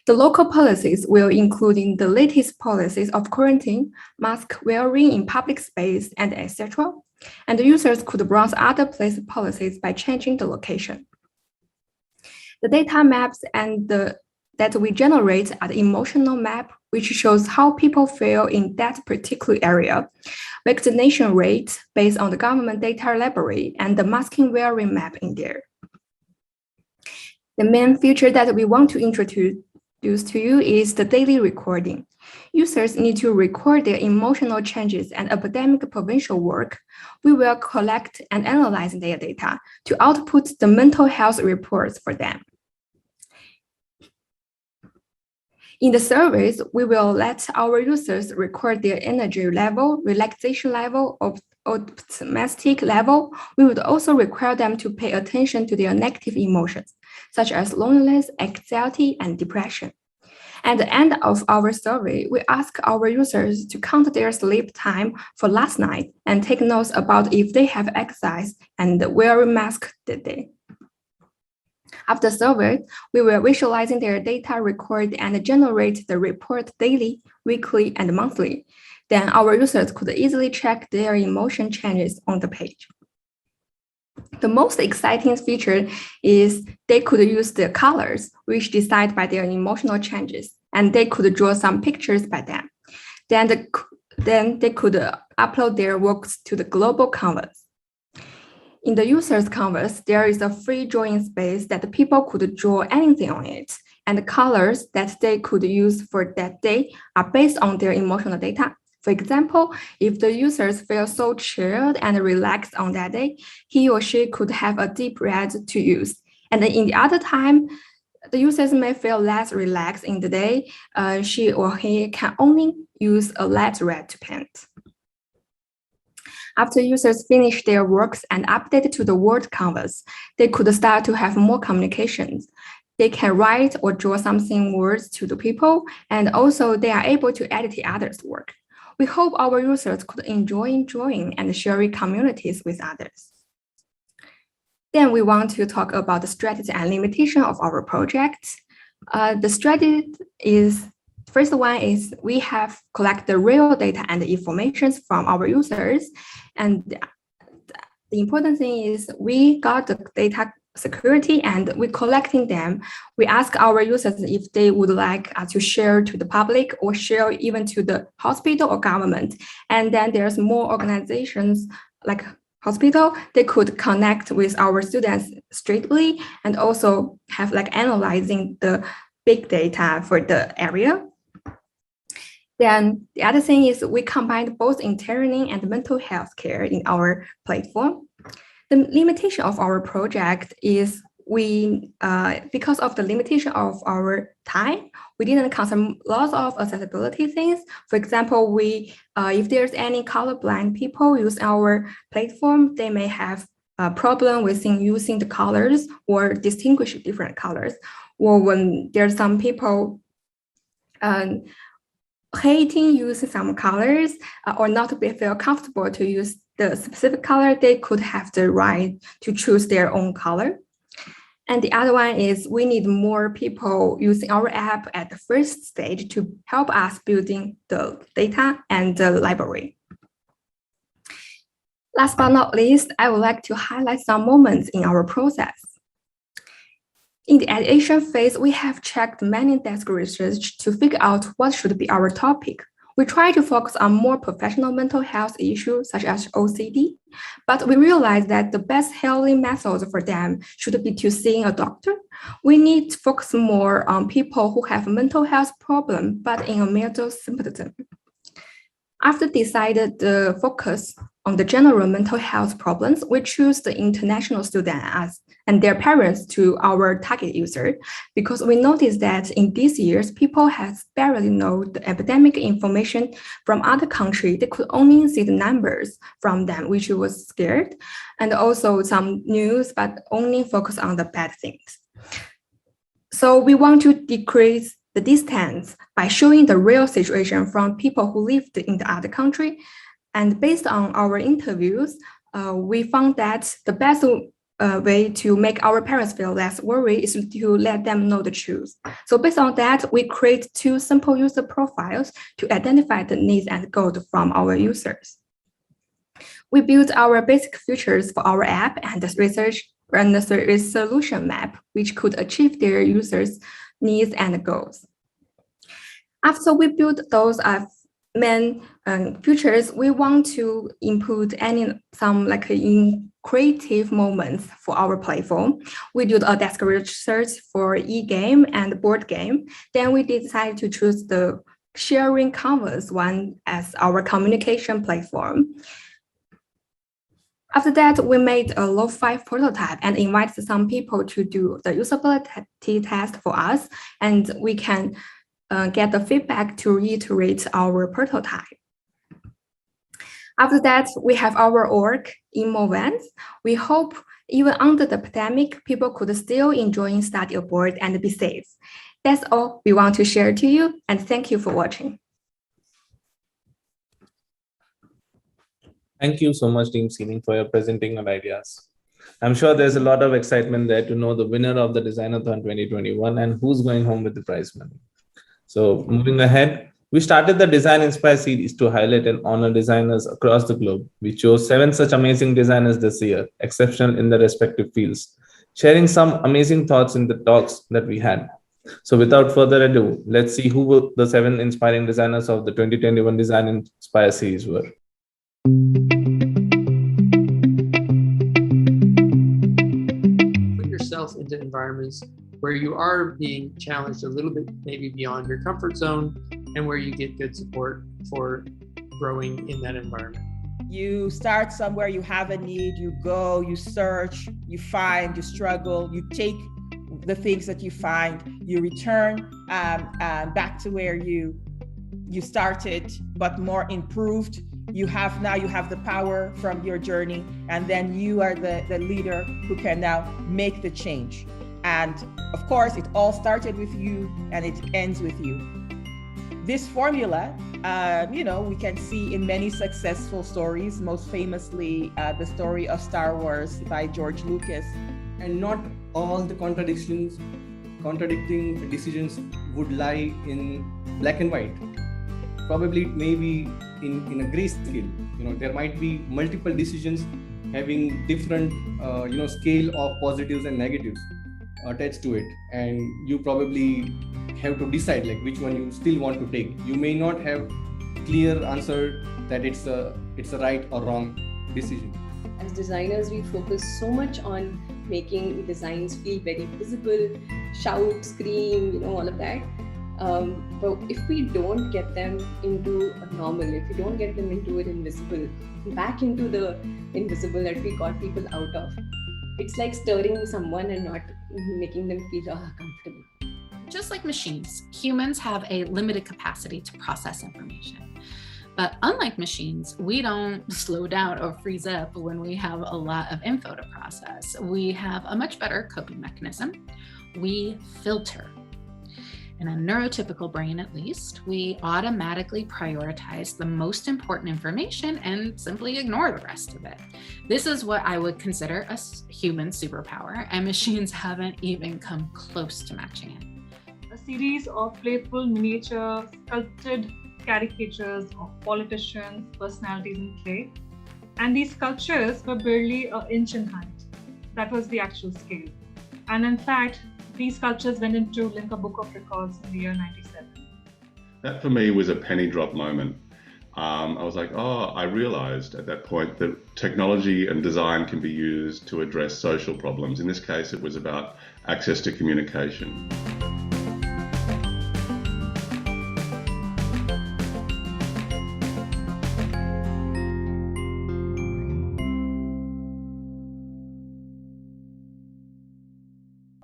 The local policies will include the latest policies of quarantine, mask wearing in public space, and etc. And the users could browse other place policies by changing the location. The data maps that we generate are the emotional map, which shows how people feel in that particular area, vaccination rate based on the government data library, and the masking wearing map in there. The main feature that we want to introduce to you is the daily recording. Users need to record their emotional changes and epidemic provincial work. We will collect and analyze their data to output the mental health reports for them. In the surveys, we will let our users record their energy level, relaxation level, optimistic level. We would also require them to pay attention to their negative emotions, such as loneliness, anxiety, and depression. At the end of our survey, we ask our users to count their sleep time for last night and take notes about if they have exercised and wear a mask that day. After survey, we will visualizing their data record and generate the report daily, weekly, and monthly. Then our users could easily check their emotion changes on the page. The most exciting feature is they could use the colors, which decide by their emotional changes, and they could draw some pictures by them. Then they could upload their works to the global canvas. In the user's canvas, there is a free drawing space that people could draw anything on it, and the colors that they could use for that day are based on their emotional data. For example, if the users feel so chilled and relaxed on that day, he or she could have a deep red to use. And then in the other time, the users may feel less relaxed in the day, she or he can only use a light red to paint. After users finish their works and update to the word canvas, they could start to have more communications. They can write or draw something words to the people, and also they are able to edit the others' work. We hope our users could enjoy drawing and sharing communities with others. Then we want to talk about the strategy and limitation of our project. The strategy is, first one is we have collect the real data and the information from our users. And the important thing is we got the data security and we're collecting them. We ask our users if they would like to share to the public or share even to the hospital or government. And then there's more organizations like hospital, they could connect with our students straightly and also have like analyzing the big data for the area. Then the other thing is we combined both interning and mental health care in our platform. The limitation of our project is we, because of the limitation of our time, we didn't consider lots of accessibility things. For example, we, if there's any colorblind people use our platform, they may have a problem with using the colors or distinguish different colors. Or when there's some people hating using some colors or not feel comfortable to use the specific color, they could have the right to choose their own color. And the other one is we need more people using our app at the first stage to help us building the data and the library. Last but not least, I would like to highlight some moments in our process. In the ideation phase, we have checked many desk research to figure out what should be our topic. We try to focus on more professional mental health issues such as OCD, but we realized that the best healing methods for them should be to seeing a doctor. We need to focus more on people who have mental health problems, but in a mild symptom. After decided the focus on the general mental health problems, we choose the international students and their parents to our target user, because we noticed that in these years, people have barely know the epidemic information from other countries. They could only see the numbers from them, which was scared, and also some news, but only focus on the bad things. So we want to decrease the distance by showing the real situation from people who lived in the other country. And based on our interviews, we found that the best way to make our parents feel less worried is to let them know the truth. So based on that, we create 2 simple user profiles to identify the needs and goals from our users. We built our basic features for our app and the research and the solution map, which could achieve their users' needs and goals. After we build those main features, we want to input some in creative moments for our platform. We did a desk research for e-game and board game. Then we decided to choose the sharing canvas one as our communication platform. After that, we made a lo-fi prototype and invited some people to do the usability test for us, and we can get the feedback to reiterate our prototype. After that, we have our org in Movens. We hope even under the pandemic, people could still enjoy study abroad and be safe. That's all we want to share to you, and thank you for watching. Thank you so much, Team Sealing, for your presenting your ideas. I'm sure there's a lot of excitement there to know the winner of the Designathon 2021 and who's going home with the prize money. So moving ahead, we started the Design Inspire series to highlight and honor designers across the globe. We chose 7 such amazing designers this year, exceptional in their respective fields, sharing some amazing thoughts in the talks that we had. So without further ado, let's see who the 7 inspiring designers of the 2021 Design Inspire series were. Put yourself into environments where you are being challenged a little bit, maybe beyond your comfort zone, and where you get good support for growing in that environment. You start somewhere, you have a need, you go, you search, you find, you struggle, you take the things that you find, you return back to where you started, but more improved. You have the power from your journey, and then you are the leader who can now make the change. And of course, it all started with you and it ends with you. This formula, we can see in many successful stories, most famously the story of Star Wars by George Lucas. And not all the contradicting decisions would lie in black and white. Probably it may be in a gray scale. There might be multiple decisions having different scale of positives and negatives attached to it, and you probably have to decide which one you still want to take. You may not have clear answer that it's a right or wrong decision. As designers, we focus so much on making designs feel very visible, shout, scream, all of that. But if we don't get them into a normal, if we don't get them into an invisible, back into the invisible that we got people out of, it's like stirring someone and not making them feel comfortable. Just like machines, humans have a limited capacity to process information. But unlike machines, we don't slow down or freeze up when we have a lot of info to process. We have a much better coping mechanism. We filter. In a neurotypical brain, at least, we automatically prioritize the most important information and simply ignore the rest of it. This is what I would consider a human superpower, and machines haven't even come close to matching it. A series of playful miniature sculpted caricatures of politicians, personalities in clay. And these sculptures were barely an inch in height. That was the actual scale. And in fact, these sculptures went into Lincoln Book of Records in the year 97. That for me was a penny drop moment. I was like, I realized at that point that technology and design can be used to address social problems. In this case, it was about access to communication.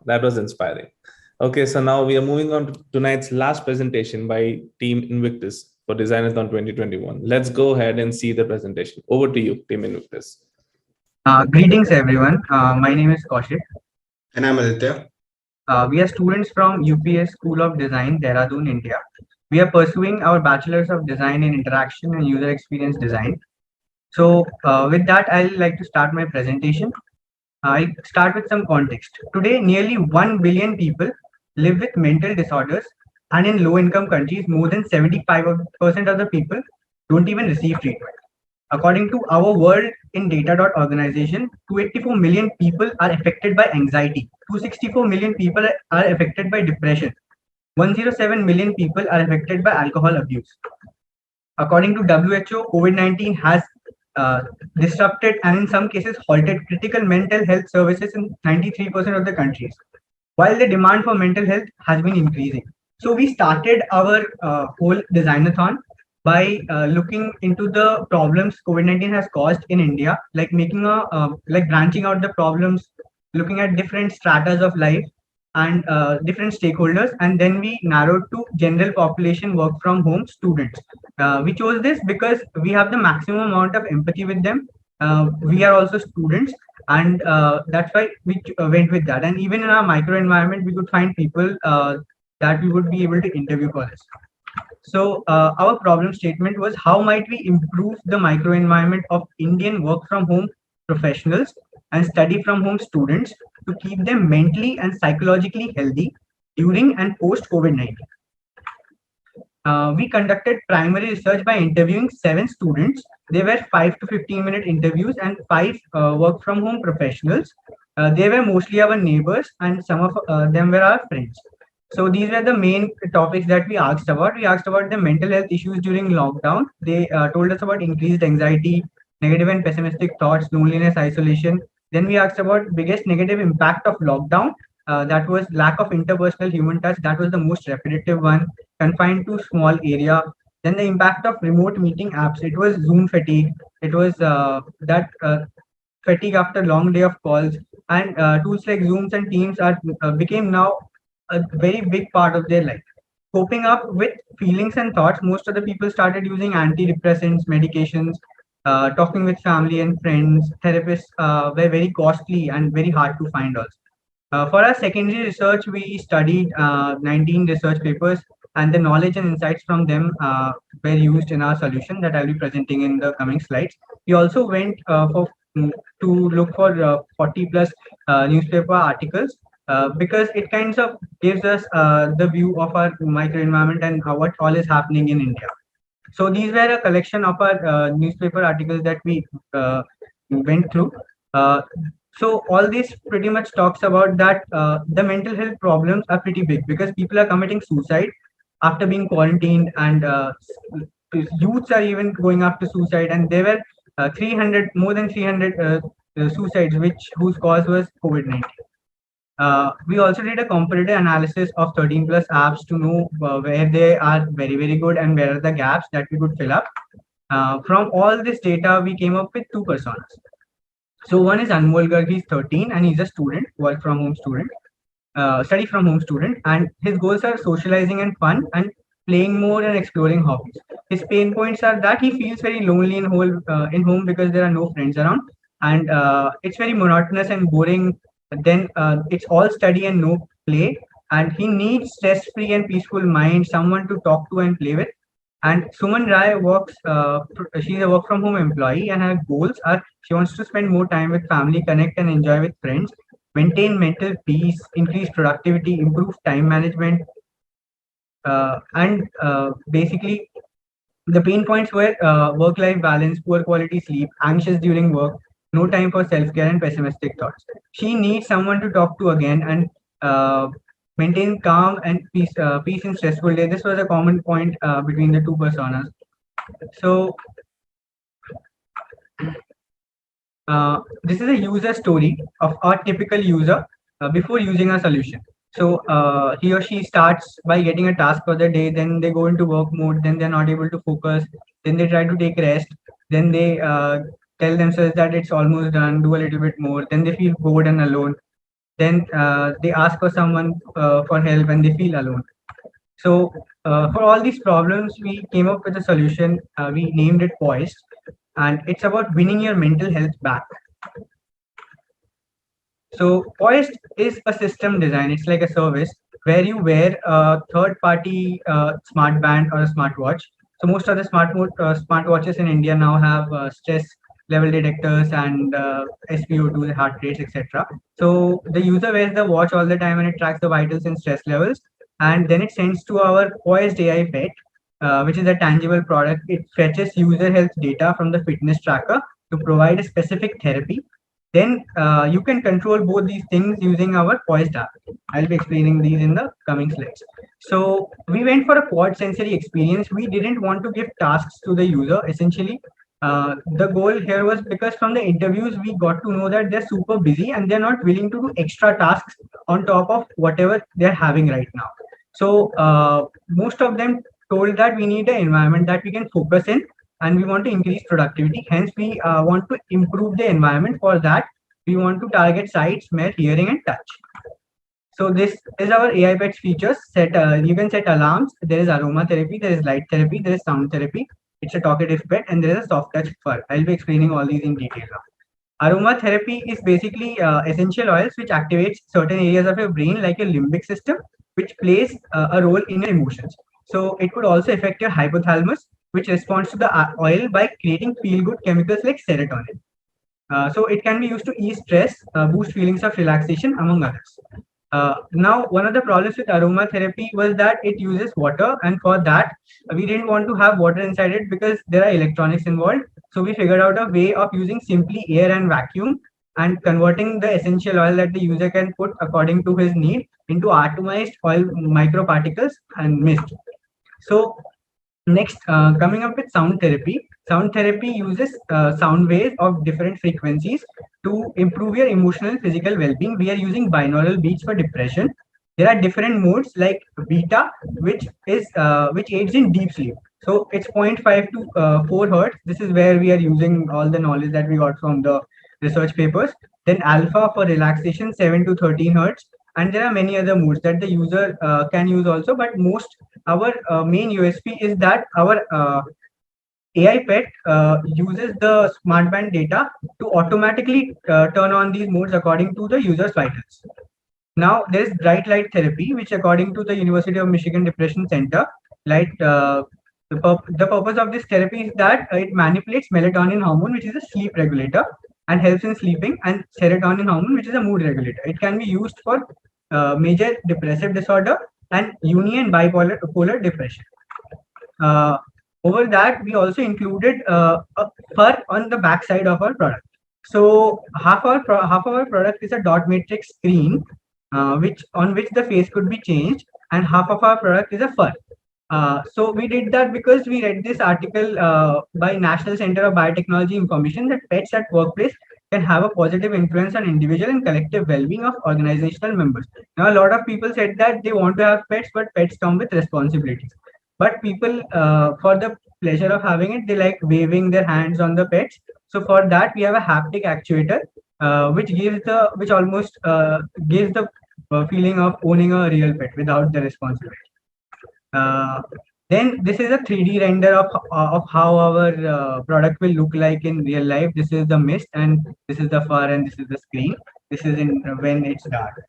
That was inspiring. Okay, so now we are moving on to tonight's last presentation by Team Invictus for Designathon 2021. Let's go ahead and see the presentation. Over to you, Team Invictus. Greetings, everyone. My name is Kaushik. And I'm Aditya. We are students from UPS School of Design, Dehradun, India. We are pursuing our Bachelor's of Design in Interaction and User Experience Design. So with that, I'd like to start my presentation. I'll start with some context. Today, nearly 1 billion people live with mental disorders, and in low-income countries, more than 75% of the people don't even receive treatment. According to our World in Data organization, 284 million people are affected by anxiety, 264 million people are affected by depression, 107 million people are affected by alcohol abuse. According to WHO, COVID-19 has disrupted and in some cases halted critical mental health services in 93% of the countries, while the demand for mental health has been increasing. So we started our whole Designathon by looking into the problems COVID-19 has caused in India, like making like branching out the problems, looking at different stratas of life and different stakeholders, and then we narrowed to general population work from home students. We chose this because we have the maximum amount of empathy with them. We are also students, and that's why we went with that. And even in our micro environment, we could find people that we would be able to interview for this. So our problem statement was, how might we improve the micro environment of Indian work from home professionals and study from home students to keep them mentally and psychologically healthy during and post COVID-19. We conducted primary research by interviewing 7 students. They were 5 to 15-minute interviews and 5 work from home professionals. They were mostly our neighbors and some of them were our friends. So these were the main topics that we asked about. We asked about the mental health issues during lockdown. They told us about increased anxiety, negative and pessimistic thoughts, loneliness, isolation. Then we asked about biggest negative impact of lockdown. That was lack of interpersonal human touch. That was the most repetitive one, confined to small area. Then the impact of remote meeting apps. It was Zoom fatigue. It was fatigue after long day of calls. And tools like Zooms and Teams are became now a very big part of their life. Coping up with feelings and thoughts, most of the people started using antidepressants, medications, talking with family and friends. Therapists were very costly and very hard to find also. For our secondary research, we studied 19 research papers, and the knowledge and insights from them were used in our solution that I'll be presenting in the coming slides. We also went to look for 40 plus newspaper articles because it kind of gives us the view of our microenvironment and what all is happening in India. So these were a collection of our newspaper articles that we went through. So all this pretty much talks about that the mental health problems are pretty big because people are committing suicide after being quarantined, and youths are even going after suicide. And there were more than 300 suicides, whose cause was COVID-19. We also did a comparative analysis of 13 plus apps to know where they are very, very good and where are the gaps that we could fill up. From all this data, we came up with 2 personas. So one is Anmol Garg, he's 13 and he's a student, work from home student, study from home student, and his goals are socializing and fun and playing more and exploring hobbies. His pain points are that he feels very lonely in home because there are no friends around, and it's very monotonous and boring. Then it's all study and no play, and he needs stress-free and peaceful mind, someone to talk to and play with. And Suman Rai works, she's a work from home employee, and her goals are she wants to spend more time with family, connect and enjoy with friends, maintain mental peace, increase productivity, improve time management, and basically the pain points were work-life balance, poor quality sleep, anxious during work, no time for self-care, and pessimistic thoughts. She needs someone to talk to again and maintain calm and peace in stressful day. This was a common point between the two personas. So this is a user story of our typical user before using a solution. So he or she starts by getting a task for the day, then they go into work mode, then they're not able to focus, then they try to take rest, then they tell themselves that it's almost done, do a little bit more, then they feel bored and alone, then they ask for someone for help and they feel alone. So for all these problems, we came up with a solution. We named it Poised, and it's about winning your mental health back. So Poised is a system design. It's like a service where you wear a third-party smart band or a smartwatch. So most of the smartwatches in India now have stress level detectors and SpO2, heart rates, etc. So the user wears the watch all the time and it tracks the vitals and stress levels, and then it sends to our Poised AI pet, which is a tangible product. It fetches user health data from the fitness tracker to provide a specific therapy. Then you can control both these things using our Poised app. I'll be explaining these in the coming slides. So we went for a quad sensory experience. We didn't want to give tasks to the user. Essentially, the goal here was because from the interviews, we got to know that they're super busy and they're not willing to do extra tasks on top of whatever they're having right now. So most of them told that we need an environment that we can focus in and we want to increase productivity. Hence, we want to improve the environment. For that, we want to target sight, smell, hearing, and touch. So this is our AI pets features. You can set alarms. There is aromatherapy, there is light therapy, there is sound therapy. It's a talkative pet, and there is a soft touch fur. I'll be explaining all these in detail now. Aromatherapy is basically essential oils which activates certain areas of your brain, like your limbic system, which plays a role in your emotions. So it could also affect your hypothalamus, which responds to the oil by creating feel-good chemicals like serotonin. So it can be used to ease stress, boost feelings of relaxation, among others. Now, one of the problems with aromatherapy was that it uses water, and for that, we didn't want to have water inside it because there are electronics involved. So we figured out a way of using simply air and vacuum and converting the essential oil that the user can put according to his need into atomized oil microparticles and mist. So next, coming up with sound therapy. Sound therapy uses sound waves of different frequencies to improve your emotional and physical well-being. We are using binaural beats for depression. There are different modes like beta, which aids in deep sleep. So it's 0.5 to 4 hertz. This is where we are using all the knowledge that we got from the research papers. Then alpha for relaxation, 7 to 13 hertz. And there are many other modes that the user can use also. But our main USP is that our AI pet uses the smart band data to automatically turn on these modes according to the user's vitals. Now, there is bright light therapy, which according to the University of Michigan Depression Center, the purpose of this therapy is that it manipulates melatonin hormone, which is a sleep regulator, and helps in sleeping, and serotonin hormone, which is a mood regulator. It can be used for major depressive disorder and uni and bipolar depression. Over that, we also included a fur on the back side of our product. So half our product is a dot matrix screen, which the face could be changed, and half of our product is a fur. So we did that because we read this article by National Center of Biotechnology Information that pets at workplace can have a positive influence on individual and collective well-being of organizational members. Now, a lot of people said that they want to have pets, but pets come with responsibilities. But people, for the pleasure of having it, they like waving their hands on the pets. So for that, we have a haptic actuator, which almost gives the feeling of owning a real pet without the responsibility. Then this is a 3D render of how our product will look like in real life. This is the mist, and this is the fur, and this is the screen. This is when it's dark.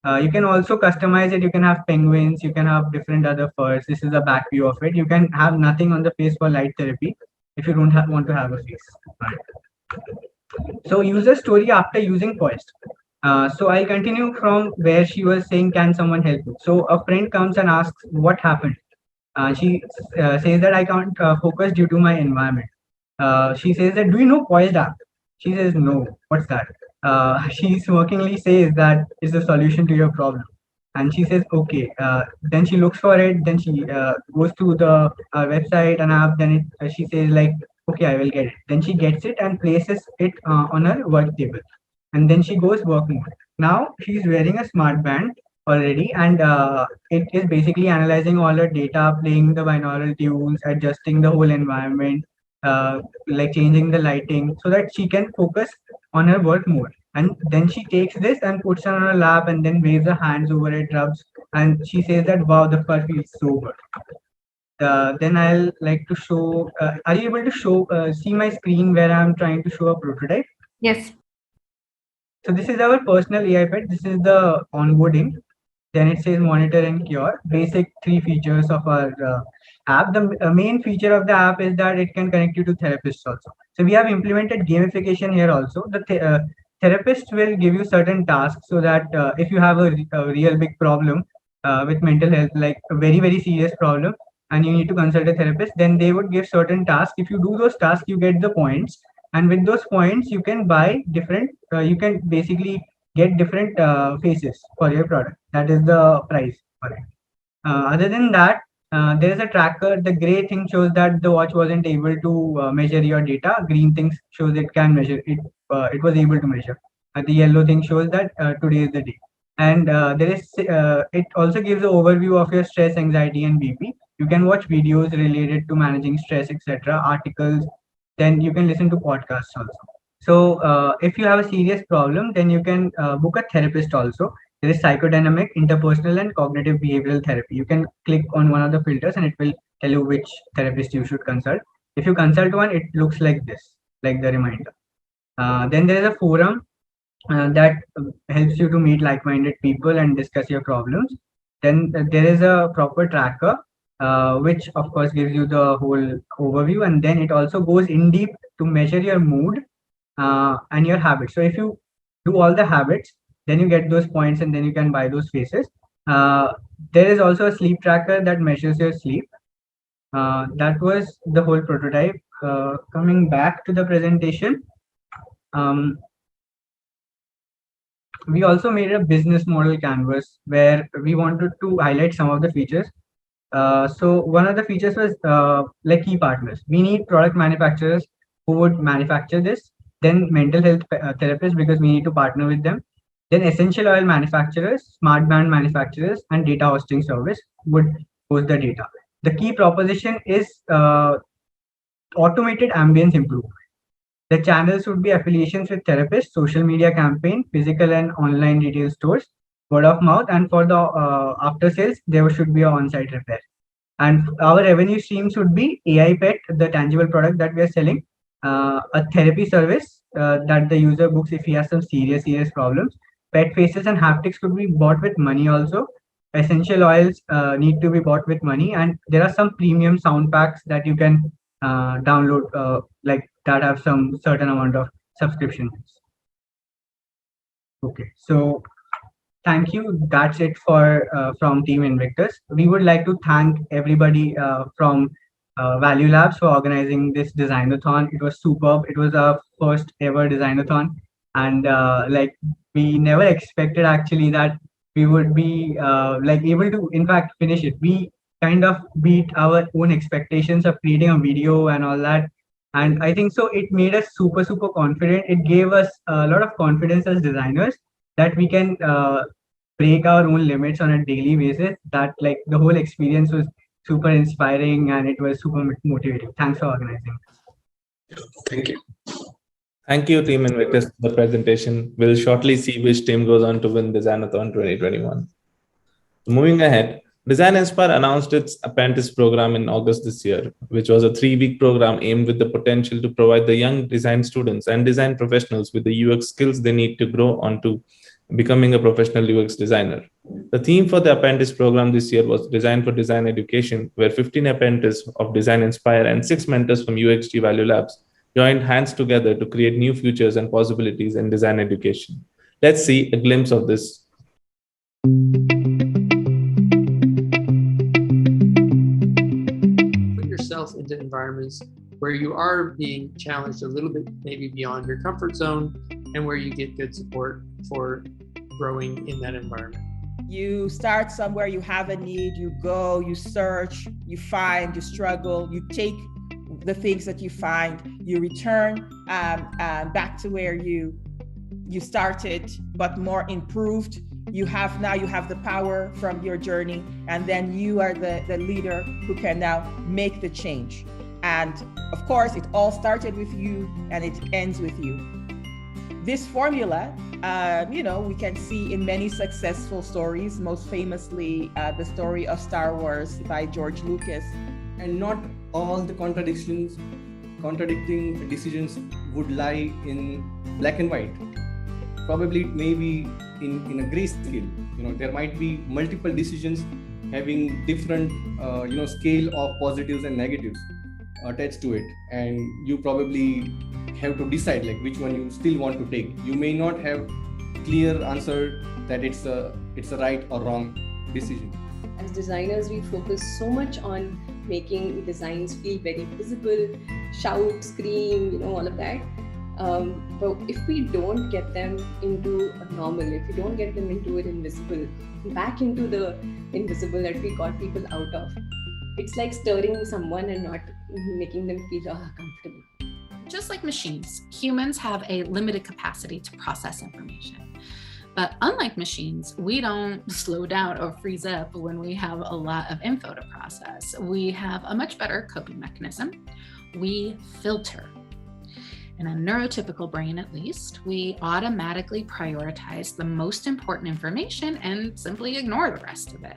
You can also customize it. You can have penguins, you can have different other furs. This is a back view of it. You can have nothing on the face for light therapy if you don't want to have a face. So user story after using Poist. So I'll continue from where she was saying, can someone help you? So a friend comes and asks what happened. She says that I can't focus due to my environment. She says that, do you know Poised app? She says, no, what's that? She smokingly says that is the solution to your problem. And she says, okay. Then she looks for it. Then she goes to the website and app. Then she says like, okay, I will get it. Then she gets it and places it on her work table. And then she goes work mode. Now she's wearing a smart band already, and it is basically analyzing all her data, playing the binaural tunes, adjusting the whole environment, like changing the lighting so that she can focus on her work mode. And then she takes this and puts it on her lap and then waves her hands over it, rubs, and she says that, wow, the fur feels so good. Then I'll like to show, are you able to show, see my screen where I'm trying to show a prototype? Yes. So this is our personal AI pet. This is the onboarding. Then it says monitor and cure. Basic 3 features of our app. The main feature of the app is that it can connect you to therapists also. So we have implemented gamification here also. The therapist will give you certain tasks so that if you have a real big problem with mental health, like a very, very serious problem, and you need to consult a therapist, then they would give certain tasks. If you do those tasks, you get the points. And with those points, you can buy different, you can basically get different faces for your product. That is the price for it. Other than that, there is a tracker. The gray thing shows that the watch wasn't able to measure your data. Green thing shows it can measure it. It was able to measure. The yellow thing shows that today is the day. And there is. It also gives an overview of your stress, anxiety, and BP. You can watch videos related to managing stress, etc. Articles. Then you can listen to podcasts also. So if you have a serious problem, then you can book a therapist also. There is psychodynamic, interpersonal, and cognitive behavioral therapy. You can click on one of the filters and it will tell you which therapist you should consult. If you consult one, it looks like this, like the reminder. Then there is a forum that helps you to meet like-minded people and discuss your problems. Then there is a proper tracker, which of course gives you the whole overview, and then it also goes in deep to measure your mood and your habits. So if you do all the habits, then you get those points and then you can buy those faces. There is also a sleep tracker that measures your sleep. That was the whole prototype. Coming back to the presentation, we also made a business model canvas where we wanted to highlight some of the features. So one of the features was like key partners. We need product manufacturers who would manufacture this, then mental health therapists because we need to partner with them, then essential oil manufacturers, smart band manufacturers, and data hosting service would host the data. The key proposition is automated ambience improvement. The channels would be affiliations with therapists, social media campaign, physical and online retail stores, word of mouth, and for the after sales, there should be an on-site repair. And our revenue streams would be AI Pet, the tangible product that we are selling, a therapy service that the user books if he has some serious problems. Pet faces and haptics could be bought with money also. Essential oils need to be bought with money, and there are some premium sound packs that you can download, like that have some certain amount of subscriptions. Okay, so thank you. That's it for from Team Invictus. We would like to thank everybody from ValueLabs for organizing this Designathon. It was superb. It was our first ever Designathon, and like we never expected actually that we would be like able to in fact finish it. We kind of beat our own expectations of creating a video and all that. And I think so it made us super confident. It gave us a lot of confidence as designers that we can break our own limits on a daily basis. That like the whole experience was super inspiring and it was super motivating. Thanks for organizing. Thank you. Thank you, Team Invictus, for the presentation. We'll shortly see which team goes on to win Designathon 2021. Moving ahead, Design Inspire announced its apprentice program in August this year, which was a 3-week program aimed with the potential to provide the young design students and design professionals with the UX skills they need to grow onto becoming a professional UX designer. The theme for the apprentice program this year was Design for Design Education, where 15 apprentices of Design Inspire and 6 mentors from UXG ValueLabs joined hands together to create new futures and possibilities in design education. Let's see a glimpse of this. Put yourself into environments where you are being challenged a little bit, maybe beyond your comfort zone, and where you get good support for growing in that environment. You start somewhere, you have a need, you go, you search, you find, you struggle, you take the things that you find, you return back to where you started, but more improved. You have the power from your journey, and then you are the leader who can now make the change. And of course, it all started with you and it ends with you. This formula, we can see in many successful stories, most famously the story of Star Wars by George Lucas. And not all the contradicting decisions would lie in black and white. Probably maybe in a grayscale. There might be multiple decisions having different scale of positives and negatives attached to it, and you probably have to decide like which one you still want to take. You may not have clear answer that it's a right or wrong decision. As designers, we focus so much on making designs feel very visible, shout, scream, all of that. But if we don't get them into a normal, if we don't get them into an invisible, back into the invisible that we got people out of, it's like stirring someone and not making them feel comfortable. Just like machines, humans have a limited capacity to process information. But unlike machines, we don't slow down or freeze up when we have a lot of info to process. We have a much better coping mechanism. We filter. In a neurotypical brain, at least, we automatically prioritize the most important information and simply ignore the rest of it.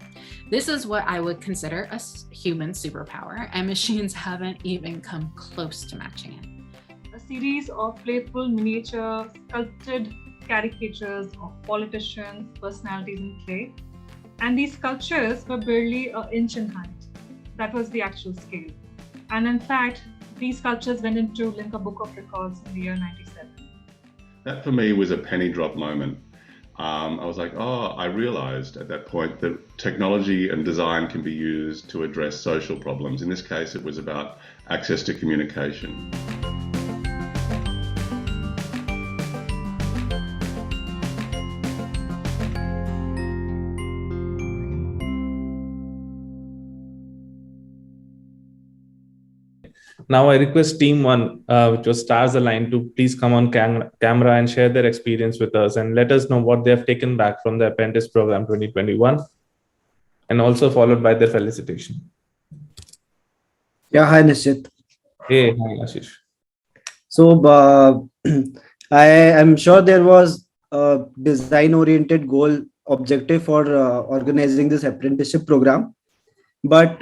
This is what I would consider a human superpower, and machines haven't even come close to matching it. A series of playful miniature sculpted caricatures of politicians, personalities in clay. And these sculptures were barely an inch in height. That was the actual scale. And in fact, these sculptures went into Lincoln Book of Records in the year 97. That for me was a penny drop moment. I was like, I realized at that point that technology and design can be used to address social problems. In this case, it was about access to communication. Now I request Team 1, which was Stars Aligned, to please come on camera and share their experience with us and let us know what they have taken back from the Apprentice Program 2021, and also followed by their felicitation. Yeah, hi Nishit. Hey, hi Ashish. So I am sure there was a design-oriented goal objective for organizing this apprenticeship program. But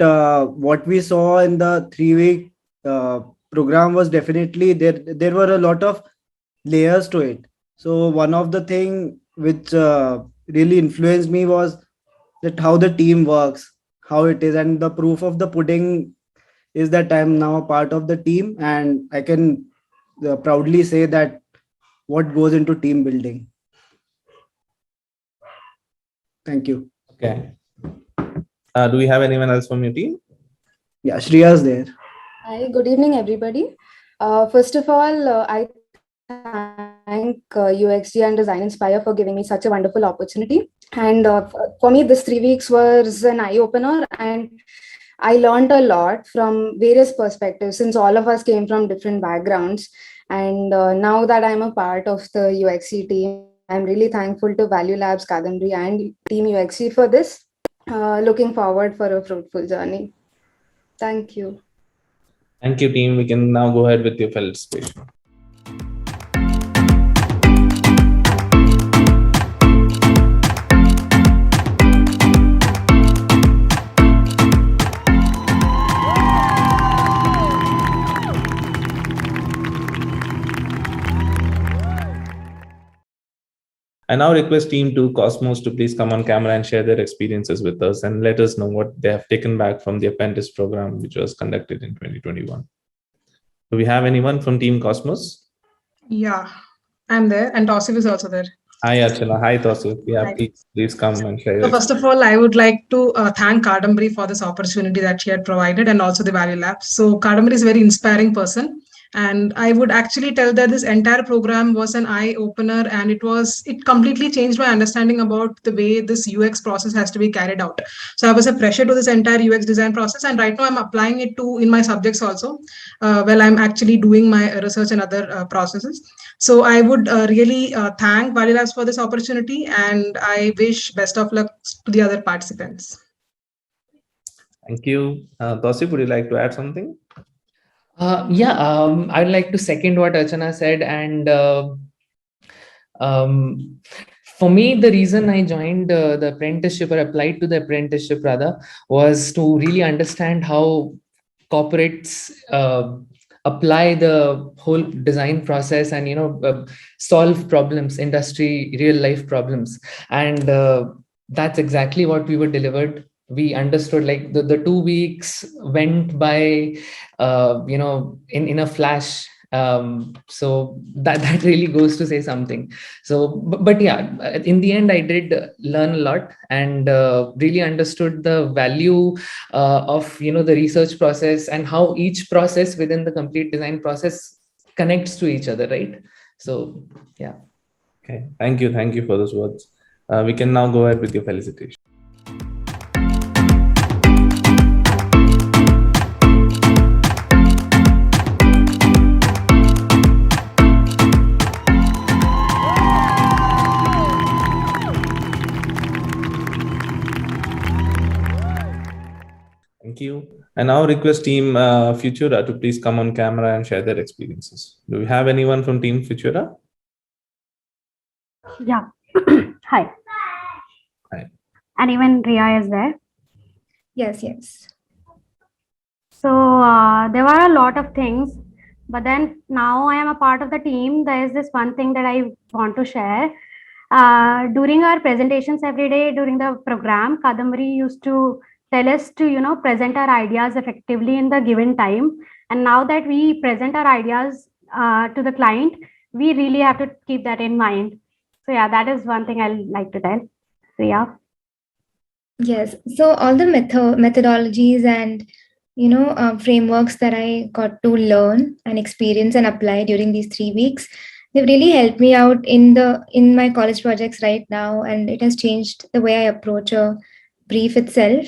what we saw in the 3-week program was definitely there were a lot of layers to it. So one of the thing which really influenced me was that how the team works, how it is, and the proof of the pudding is that I'm now a part of the team, and I can proudly say that what goes into team building. Thank you. Okay. Do we have anyone else from your team? Yeah, Shreya's there. Hi, good evening, everybody. First of all, I thank UXG and Design Inspire for giving me such a wonderful opportunity. And for me, this 3 weeks was an eye-opener, and I learned a lot from various perspectives since all of us came from different backgrounds. And now that I'm a part of the UXG team, I'm really thankful to ValueLabs, Kadambari, and Team UXG for this. Looking forward for a fruitful journey. Thank you. Thank you, team. We can now go ahead with your felicitation. I now request Team 2 Cosmos to please come on camera and share their experiences with us and let us know what they have taken back from the apprentice program, which was conducted in 2021. Do we have anyone from Team Cosmos? Yeah, I'm there, and Tausif is also there. Hi, Archana. Hi, Tausif. Yeah, Hi. please come and share. So first of all, I would like to thank Kadambari for this opportunity that she had provided, and also the ValueLabs. So Kadambari is a very inspiring person, and I would actually tell that this entire program was an eye opener, and it completely changed my understanding about the way this UX process has to be carried out. So I was a pressure to this entire UX design process, and right now I'm applying it to in my subjects also, while I'm actually doing my research and other processes. So I would really thank ValueLabs for this opportunity, and I wish best of luck to the other participants. Thank you. Tausif, would you like to add something? I'd like to second what Archana said. And for me, the reason I joined the apprenticeship, or applied to the apprenticeship rather, was to really understand how corporates apply the whole design process and solve problems, industry real life problems. And that's exactly what we were delivered. We understood, like the 2 weeks went by in a flash. So that really goes to say something. So but yeah, in the end I did learn a lot, and really understood the value of the research process, and how each process within the complete design process connects to each other, right? So yeah. Okay, thank you for those words. We can now go ahead with your felicitation. Thank you. I now request Team Futura to please come on camera and share their experiences. Do we have anyone from Team Futura? Yeah. Hi. Hi. And even Ria is there. Yes. So there were a lot of things, but then now I am a part of the team. There is this one thing that I want to share. During our presentations every day during the program, Kadambari used to tell us to present our ideas effectively in the given time. And now that we present our ideas to the client, we really have to keep that in mind. So yeah, that is one thing I'd like to tell. So yeah. Yes. So all the methodologies and frameworks that I got to learn and experience and apply during these 3 weeks, they've really helped me out in my college projects right now, and it has changed the way I approach a brief itself.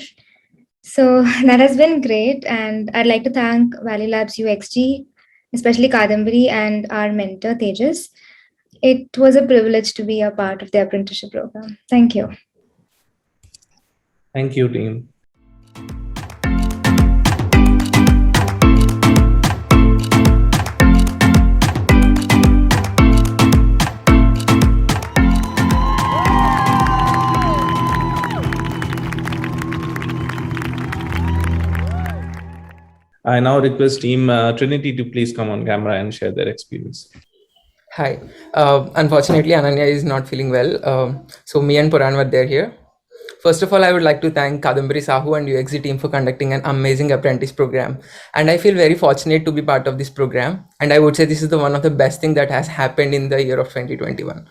So that has been great, and I'd like to thank ValueLabs UXG, especially Kadambari and our mentor Tejas. It was a privilege to be a part of the apprenticeship program. Thank you. Thank you, team. I now request Team Trinity to please come on camera and share their experience. Hi. Unfortunately, Ananya is not feeling well. So me and Puran were there here. First of all, I would like to thank Kadambari Sahu and UXG team for conducting an amazing apprentice program. And I feel very fortunate to be part of this program. And I would say this is one of the best things that has happened in the year of 2021.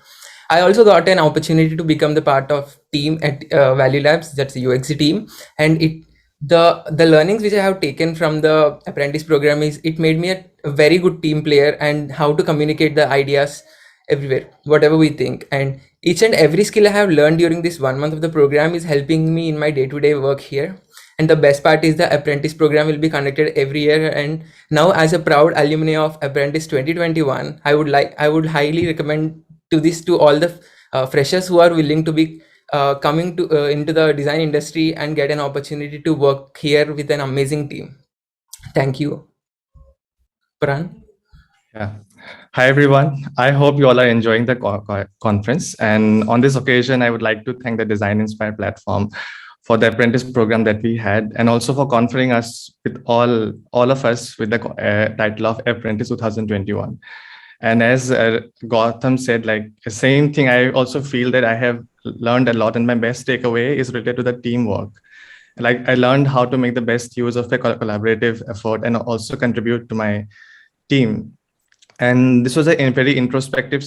I also got an opportunity to become the part of team at ValueLabs, that's the UXG team. And the learnings which I have taken from the apprentice program is it made me a very good team player, and how to communicate the ideas everywhere, whatever we think. And each and every skill I have learned during this 1 month of the program is helping me in my day-to-day work here. And the best part is the apprentice program will be conducted every year. And now, as a proud alumni of Apprentice 2021, I would highly recommend to all the freshers who are willing to be coming to into the design industry and get an opportunity to work here with an amazing team. Thank you. Pran? Yeah. Hi, everyone. I hope you all are enjoying the conference. And on this occasion, I would like to thank the Design Inspire platform for the apprentice program that we had, and also for conferring us with all of us with the title of Apprentice 2021. And as Gautam said, like the same thing, I also feel that I have learned a lot, and my best takeaway is related to the teamwork. Like I learned how to make the best use of a collaborative effort and also contribute to my team. And this was a very introspective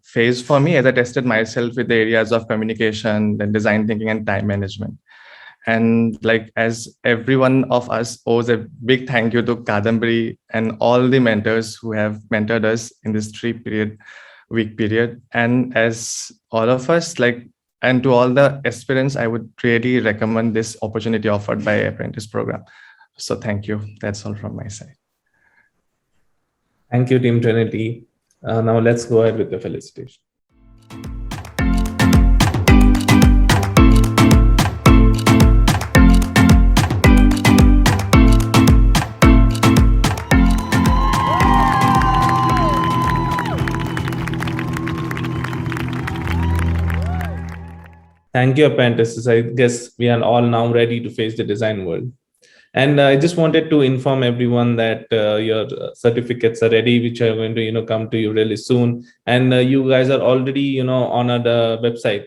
phase for me as I tested myself with the areas of communication, then design thinking, and time management. And like as every one of us owes a big thank you to Kadambari and all the mentors who have mentored us in this 3-week period. And as all of us, like, and to all the aspirants, I would really recommend this opportunity offered by apprentice program. So thank you. That's all from my side. Thank you, Team Trinity. Now let's go ahead with the felicitation. Thank you, apprentices. I guess we are all now ready to face the design world. And I just wanted to inform everyone that your certificates are ready, which are going to, come to you really soon. And you guys are already, on the website,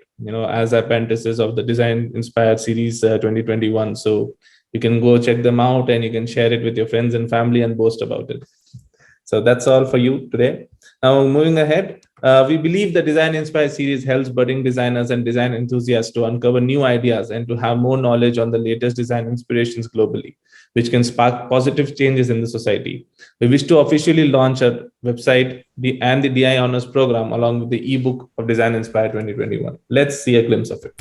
as apprentices of the Design Inspired Series 2021. So you can go check them out and you can share it with your friends and family and boast about it. So that's all for you today. Now, moving ahead, we believe the Design Inspire series helps budding designers and design enthusiasts to uncover new ideas and to have more knowledge on the latest design inspirations globally, which can spark positive changes in the society. We wish to officially launch our website and the DI Honors program along with the ebook of Design Inspire 2021. Let's see a glimpse of it.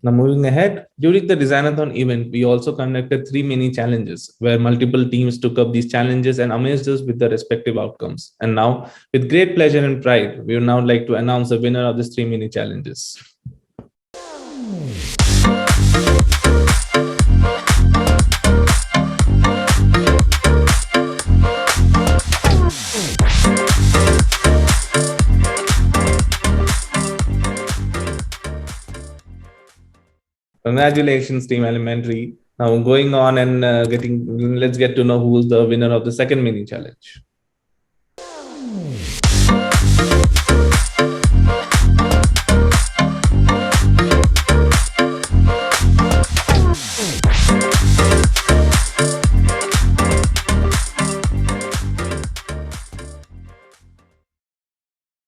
Now, moving ahead, during the Designathon event, we also conducted 3 mini challenges where multiple teams took up these challenges and amazed us with their respective outcomes. And now, with great pleasure and pride, we would now like to announce the winner of these 3 mini challenges. Congratulations, Team Elementary. Now going on and let's get to know who's the winner of the second mini challenge.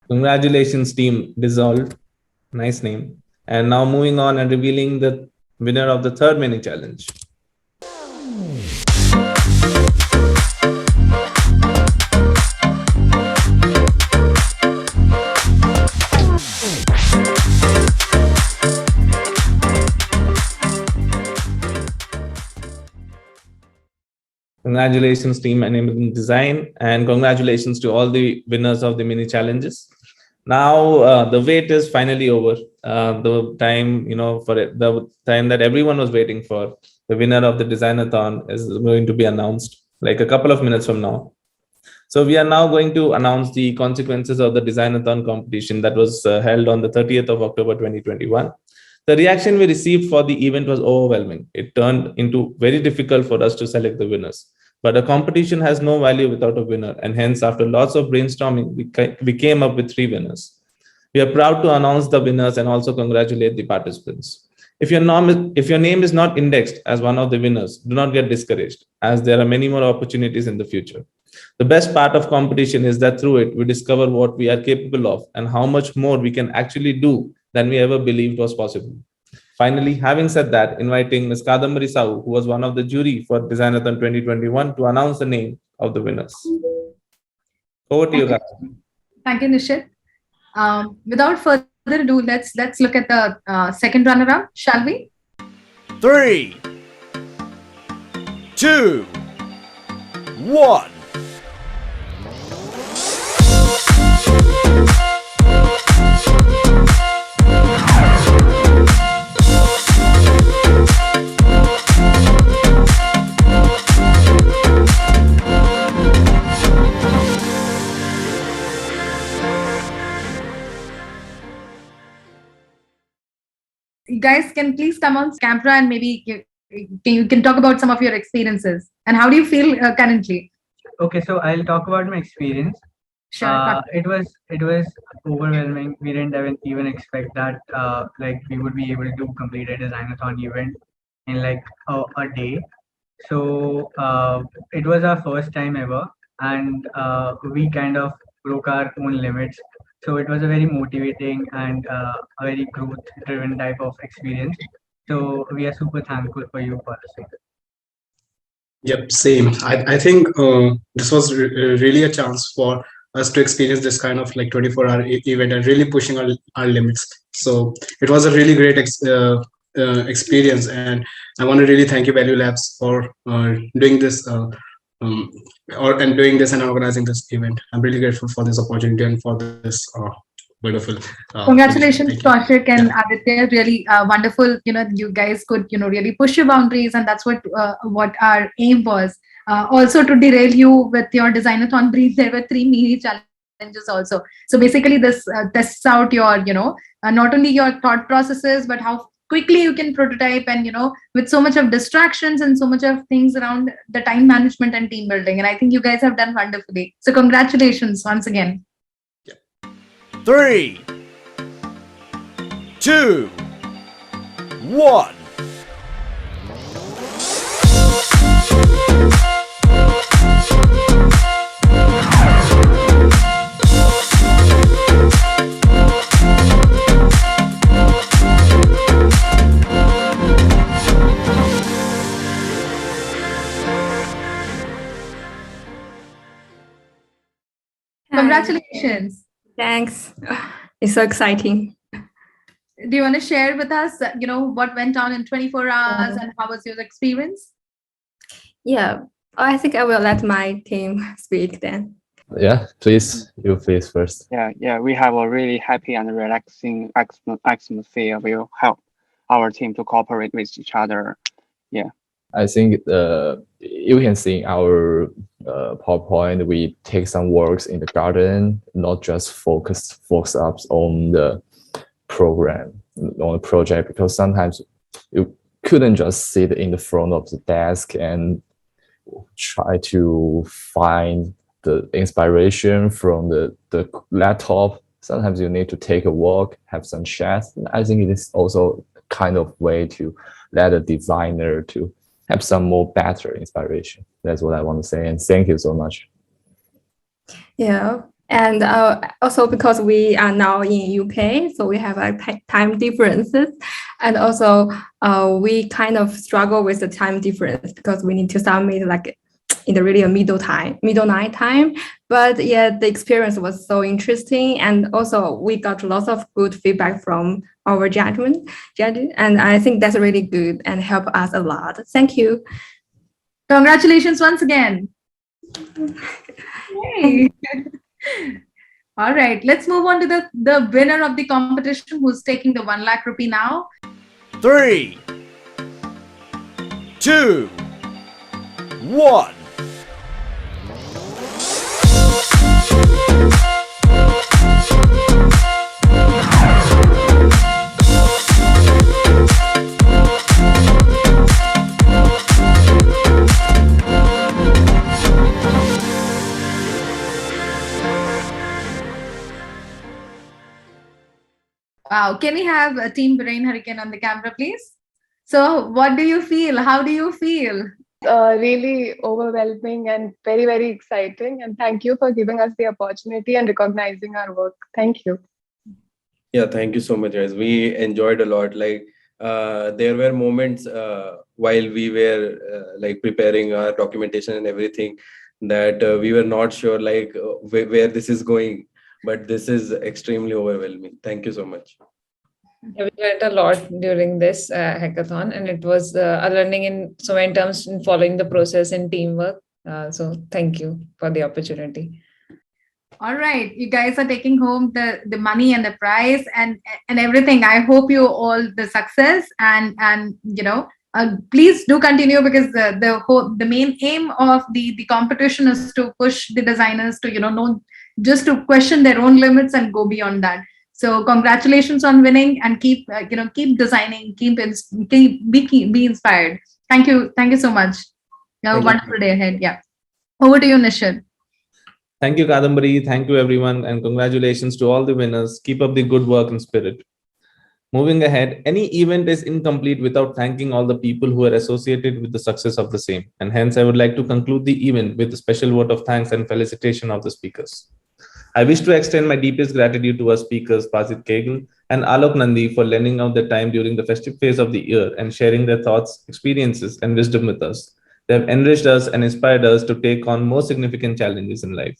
Congratulations, Team Dissolved. Nice name. And now moving on and revealing the winner of the third mini challenge. Congratulations, Team Enabling Design, and congratulations to all the winners of the mini challenges. Now the wait is finally over. The time, for it, the time that everyone was waiting for, the winner of the Designathon is going to be announced like a couple of minutes from now. So we are now going to announce the consequences of the Designathon competition that was held on the 30th of October 2021. The reaction we received for the event was overwhelming. It turned into very difficult for us to select the winners. But a competition has no value without a winner, and hence, after lots of brainstorming, we came up with 3 winners. We are proud to announce the winners and also congratulate the participants. If your name is not indexed as one of the winners, do not get discouraged, as there are many more opportunities in the future. The best part of competition is that through it, we discover what we are capable of and how much more we can actually do than we ever believed was possible. Finally, having said that, inviting Ms. Kadambari Sahu, who was one of the jury for Designathon 2021, to announce the name of the winners. Over to you, Kadambari. Thank you, Nishit. Without further ado, let's look at the second runner-up, shall we? 3, 2, 1. You guys can please come on camera and maybe you can talk about some of your experiences and how do you feel currently? Okay, so I'll talk about my experience. Sure. It was overwhelming. We didn't even expect that like we would be able to complete a Designathon event in like a day. So it was our first time ever, and we kind of broke our own limits. So it was a very motivating and a very growth-driven type of experience. So we are super thankful for you for this. Yep, same. I think this was really a chance for us to experience this kind of like 24-hour event and really pushing our limits. So it was a really great experience, and I want to really thank you, ValueLabs, for doing this and doing this and organizing this event. I'm really grateful for this opportunity and for this wonderful. Congratulations, position. Thank you. Kaushik and Aditya. Really wonderful. You guys could, really push your boundaries, and that's what our aim was. Also, to derail you with your Designathon brief, there were 3 mini challenges also. So basically, this tests out your, not only your thought processes, but how quickly you can prototype, and with so much of distractions and so much of things around the time management and team building. And I think you guys have done wonderfully. So congratulations once again. 3, 2, 1. Congratulations. Thanks. It's so exciting. Do you want to share with us, what went on in 24 hours and how was your experience? Yeah, I think I will let my team speak then. Yeah, please, you please first. Yeah, we have a really happy and relaxing atmosphere. Will help our team to cooperate with each other. Yeah. I think you can see our PowerPoint. We take some works in the garden, not just focus up on the program, on the project, because sometimes you couldn't just sit in the front of the desk and try to find the inspiration from the laptop. Sometimes you need to take a walk, have some chats. I think it is also kind of way to let a designer to have some more better inspiration. That's what I want to say. And thank you so much. Yeah. And also because we are now in UK, so we have time differences. And also we kind of struggle with the time difference because we need to submit like in the really middle night time. But yeah, the experience was so interesting. And also we got lots of good feedback from our judges. And I think that's really good and help us a lot. Thank you. Congratulations once again. Yay. All right, let's move on to the winner of the competition, who's taking the 1 lakh rupee now. 3, 2, 1. Wow, can we have a Team Brain Hurricane on the camera, please? So what do you feel? How do you feel? Really overwhelming and very, very exciting. And thank you for giving us the opportunity and recognizing our work. Thank you. Yeah, thank you so much, guys. We enjoyed a lot. Like there were moments while we were like preparing our documentation and everything that we were not sure like where this is going, but this is extremely overwhelming. Thank you so much. Yeah, we learned a lot during this hackathon, and it was a learning in so many terms in following the process and teamwork. So thank you for the opportunity. All right, you guys are taking home the money and the prize and everything. I hope you all the success and please do continue, because the main aim of the competition is to push the designers to know, just to question their own limits and go beyond that. So congratulations on winning, and keep keep designing, be inspired. Thank you so much. Have a wonderful day ahead. Yeah, over to you, Nishad. Thank you, Kadambari. Thank you, everyone. And congratulations to all the winners. Keep up the good work and spirit. Moving ahead, any event is incomplete without thanking all the people who are associated with the success of the same. And hence, I would like to conclude the event with a special vote of thanks and felicitation of the speakers. I wish to extend my deepest gratitude to our speakers, Pazit, Kagel, and Alok, Nandi, for lending out their time during the festive phase of the year and sharing their thoughts, experiences, and wisdom with us. They have enriched us and inspired us to take on more significant challenges in life.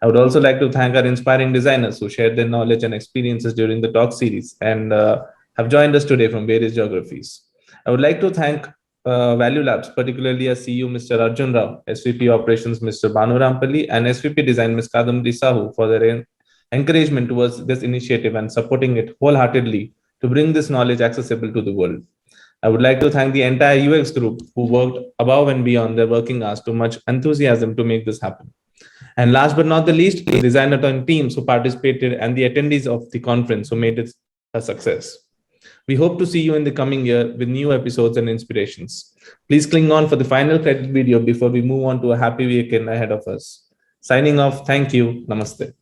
I would also like to thank our inspiring designers who shared their knowledge and experiences during the talk series and have joined us today from various geographies. I would like to thank ValueLabs, particularly our CEO, Mr. Arjun Rao, SVP Operations, Mr. Banu Rampalli, and SVP Design, Ms. Kadambari Sahu, for their encouragement towards this initiative and supporting it wholeheartedly to bring this knowledge accessible to the world. I would like to thank the entire UX group who worked above and beyond their working hours to much enthusiasm to make this happen. And last but not the least, the Designathon teams who participated and the attendees of the conference who made it a success. We hope to see you in the coming year with new episodes and inspirations. Please cling on for the final credit video before we move on to a happy weekend ahead of us. Signing off, thank you, namaste.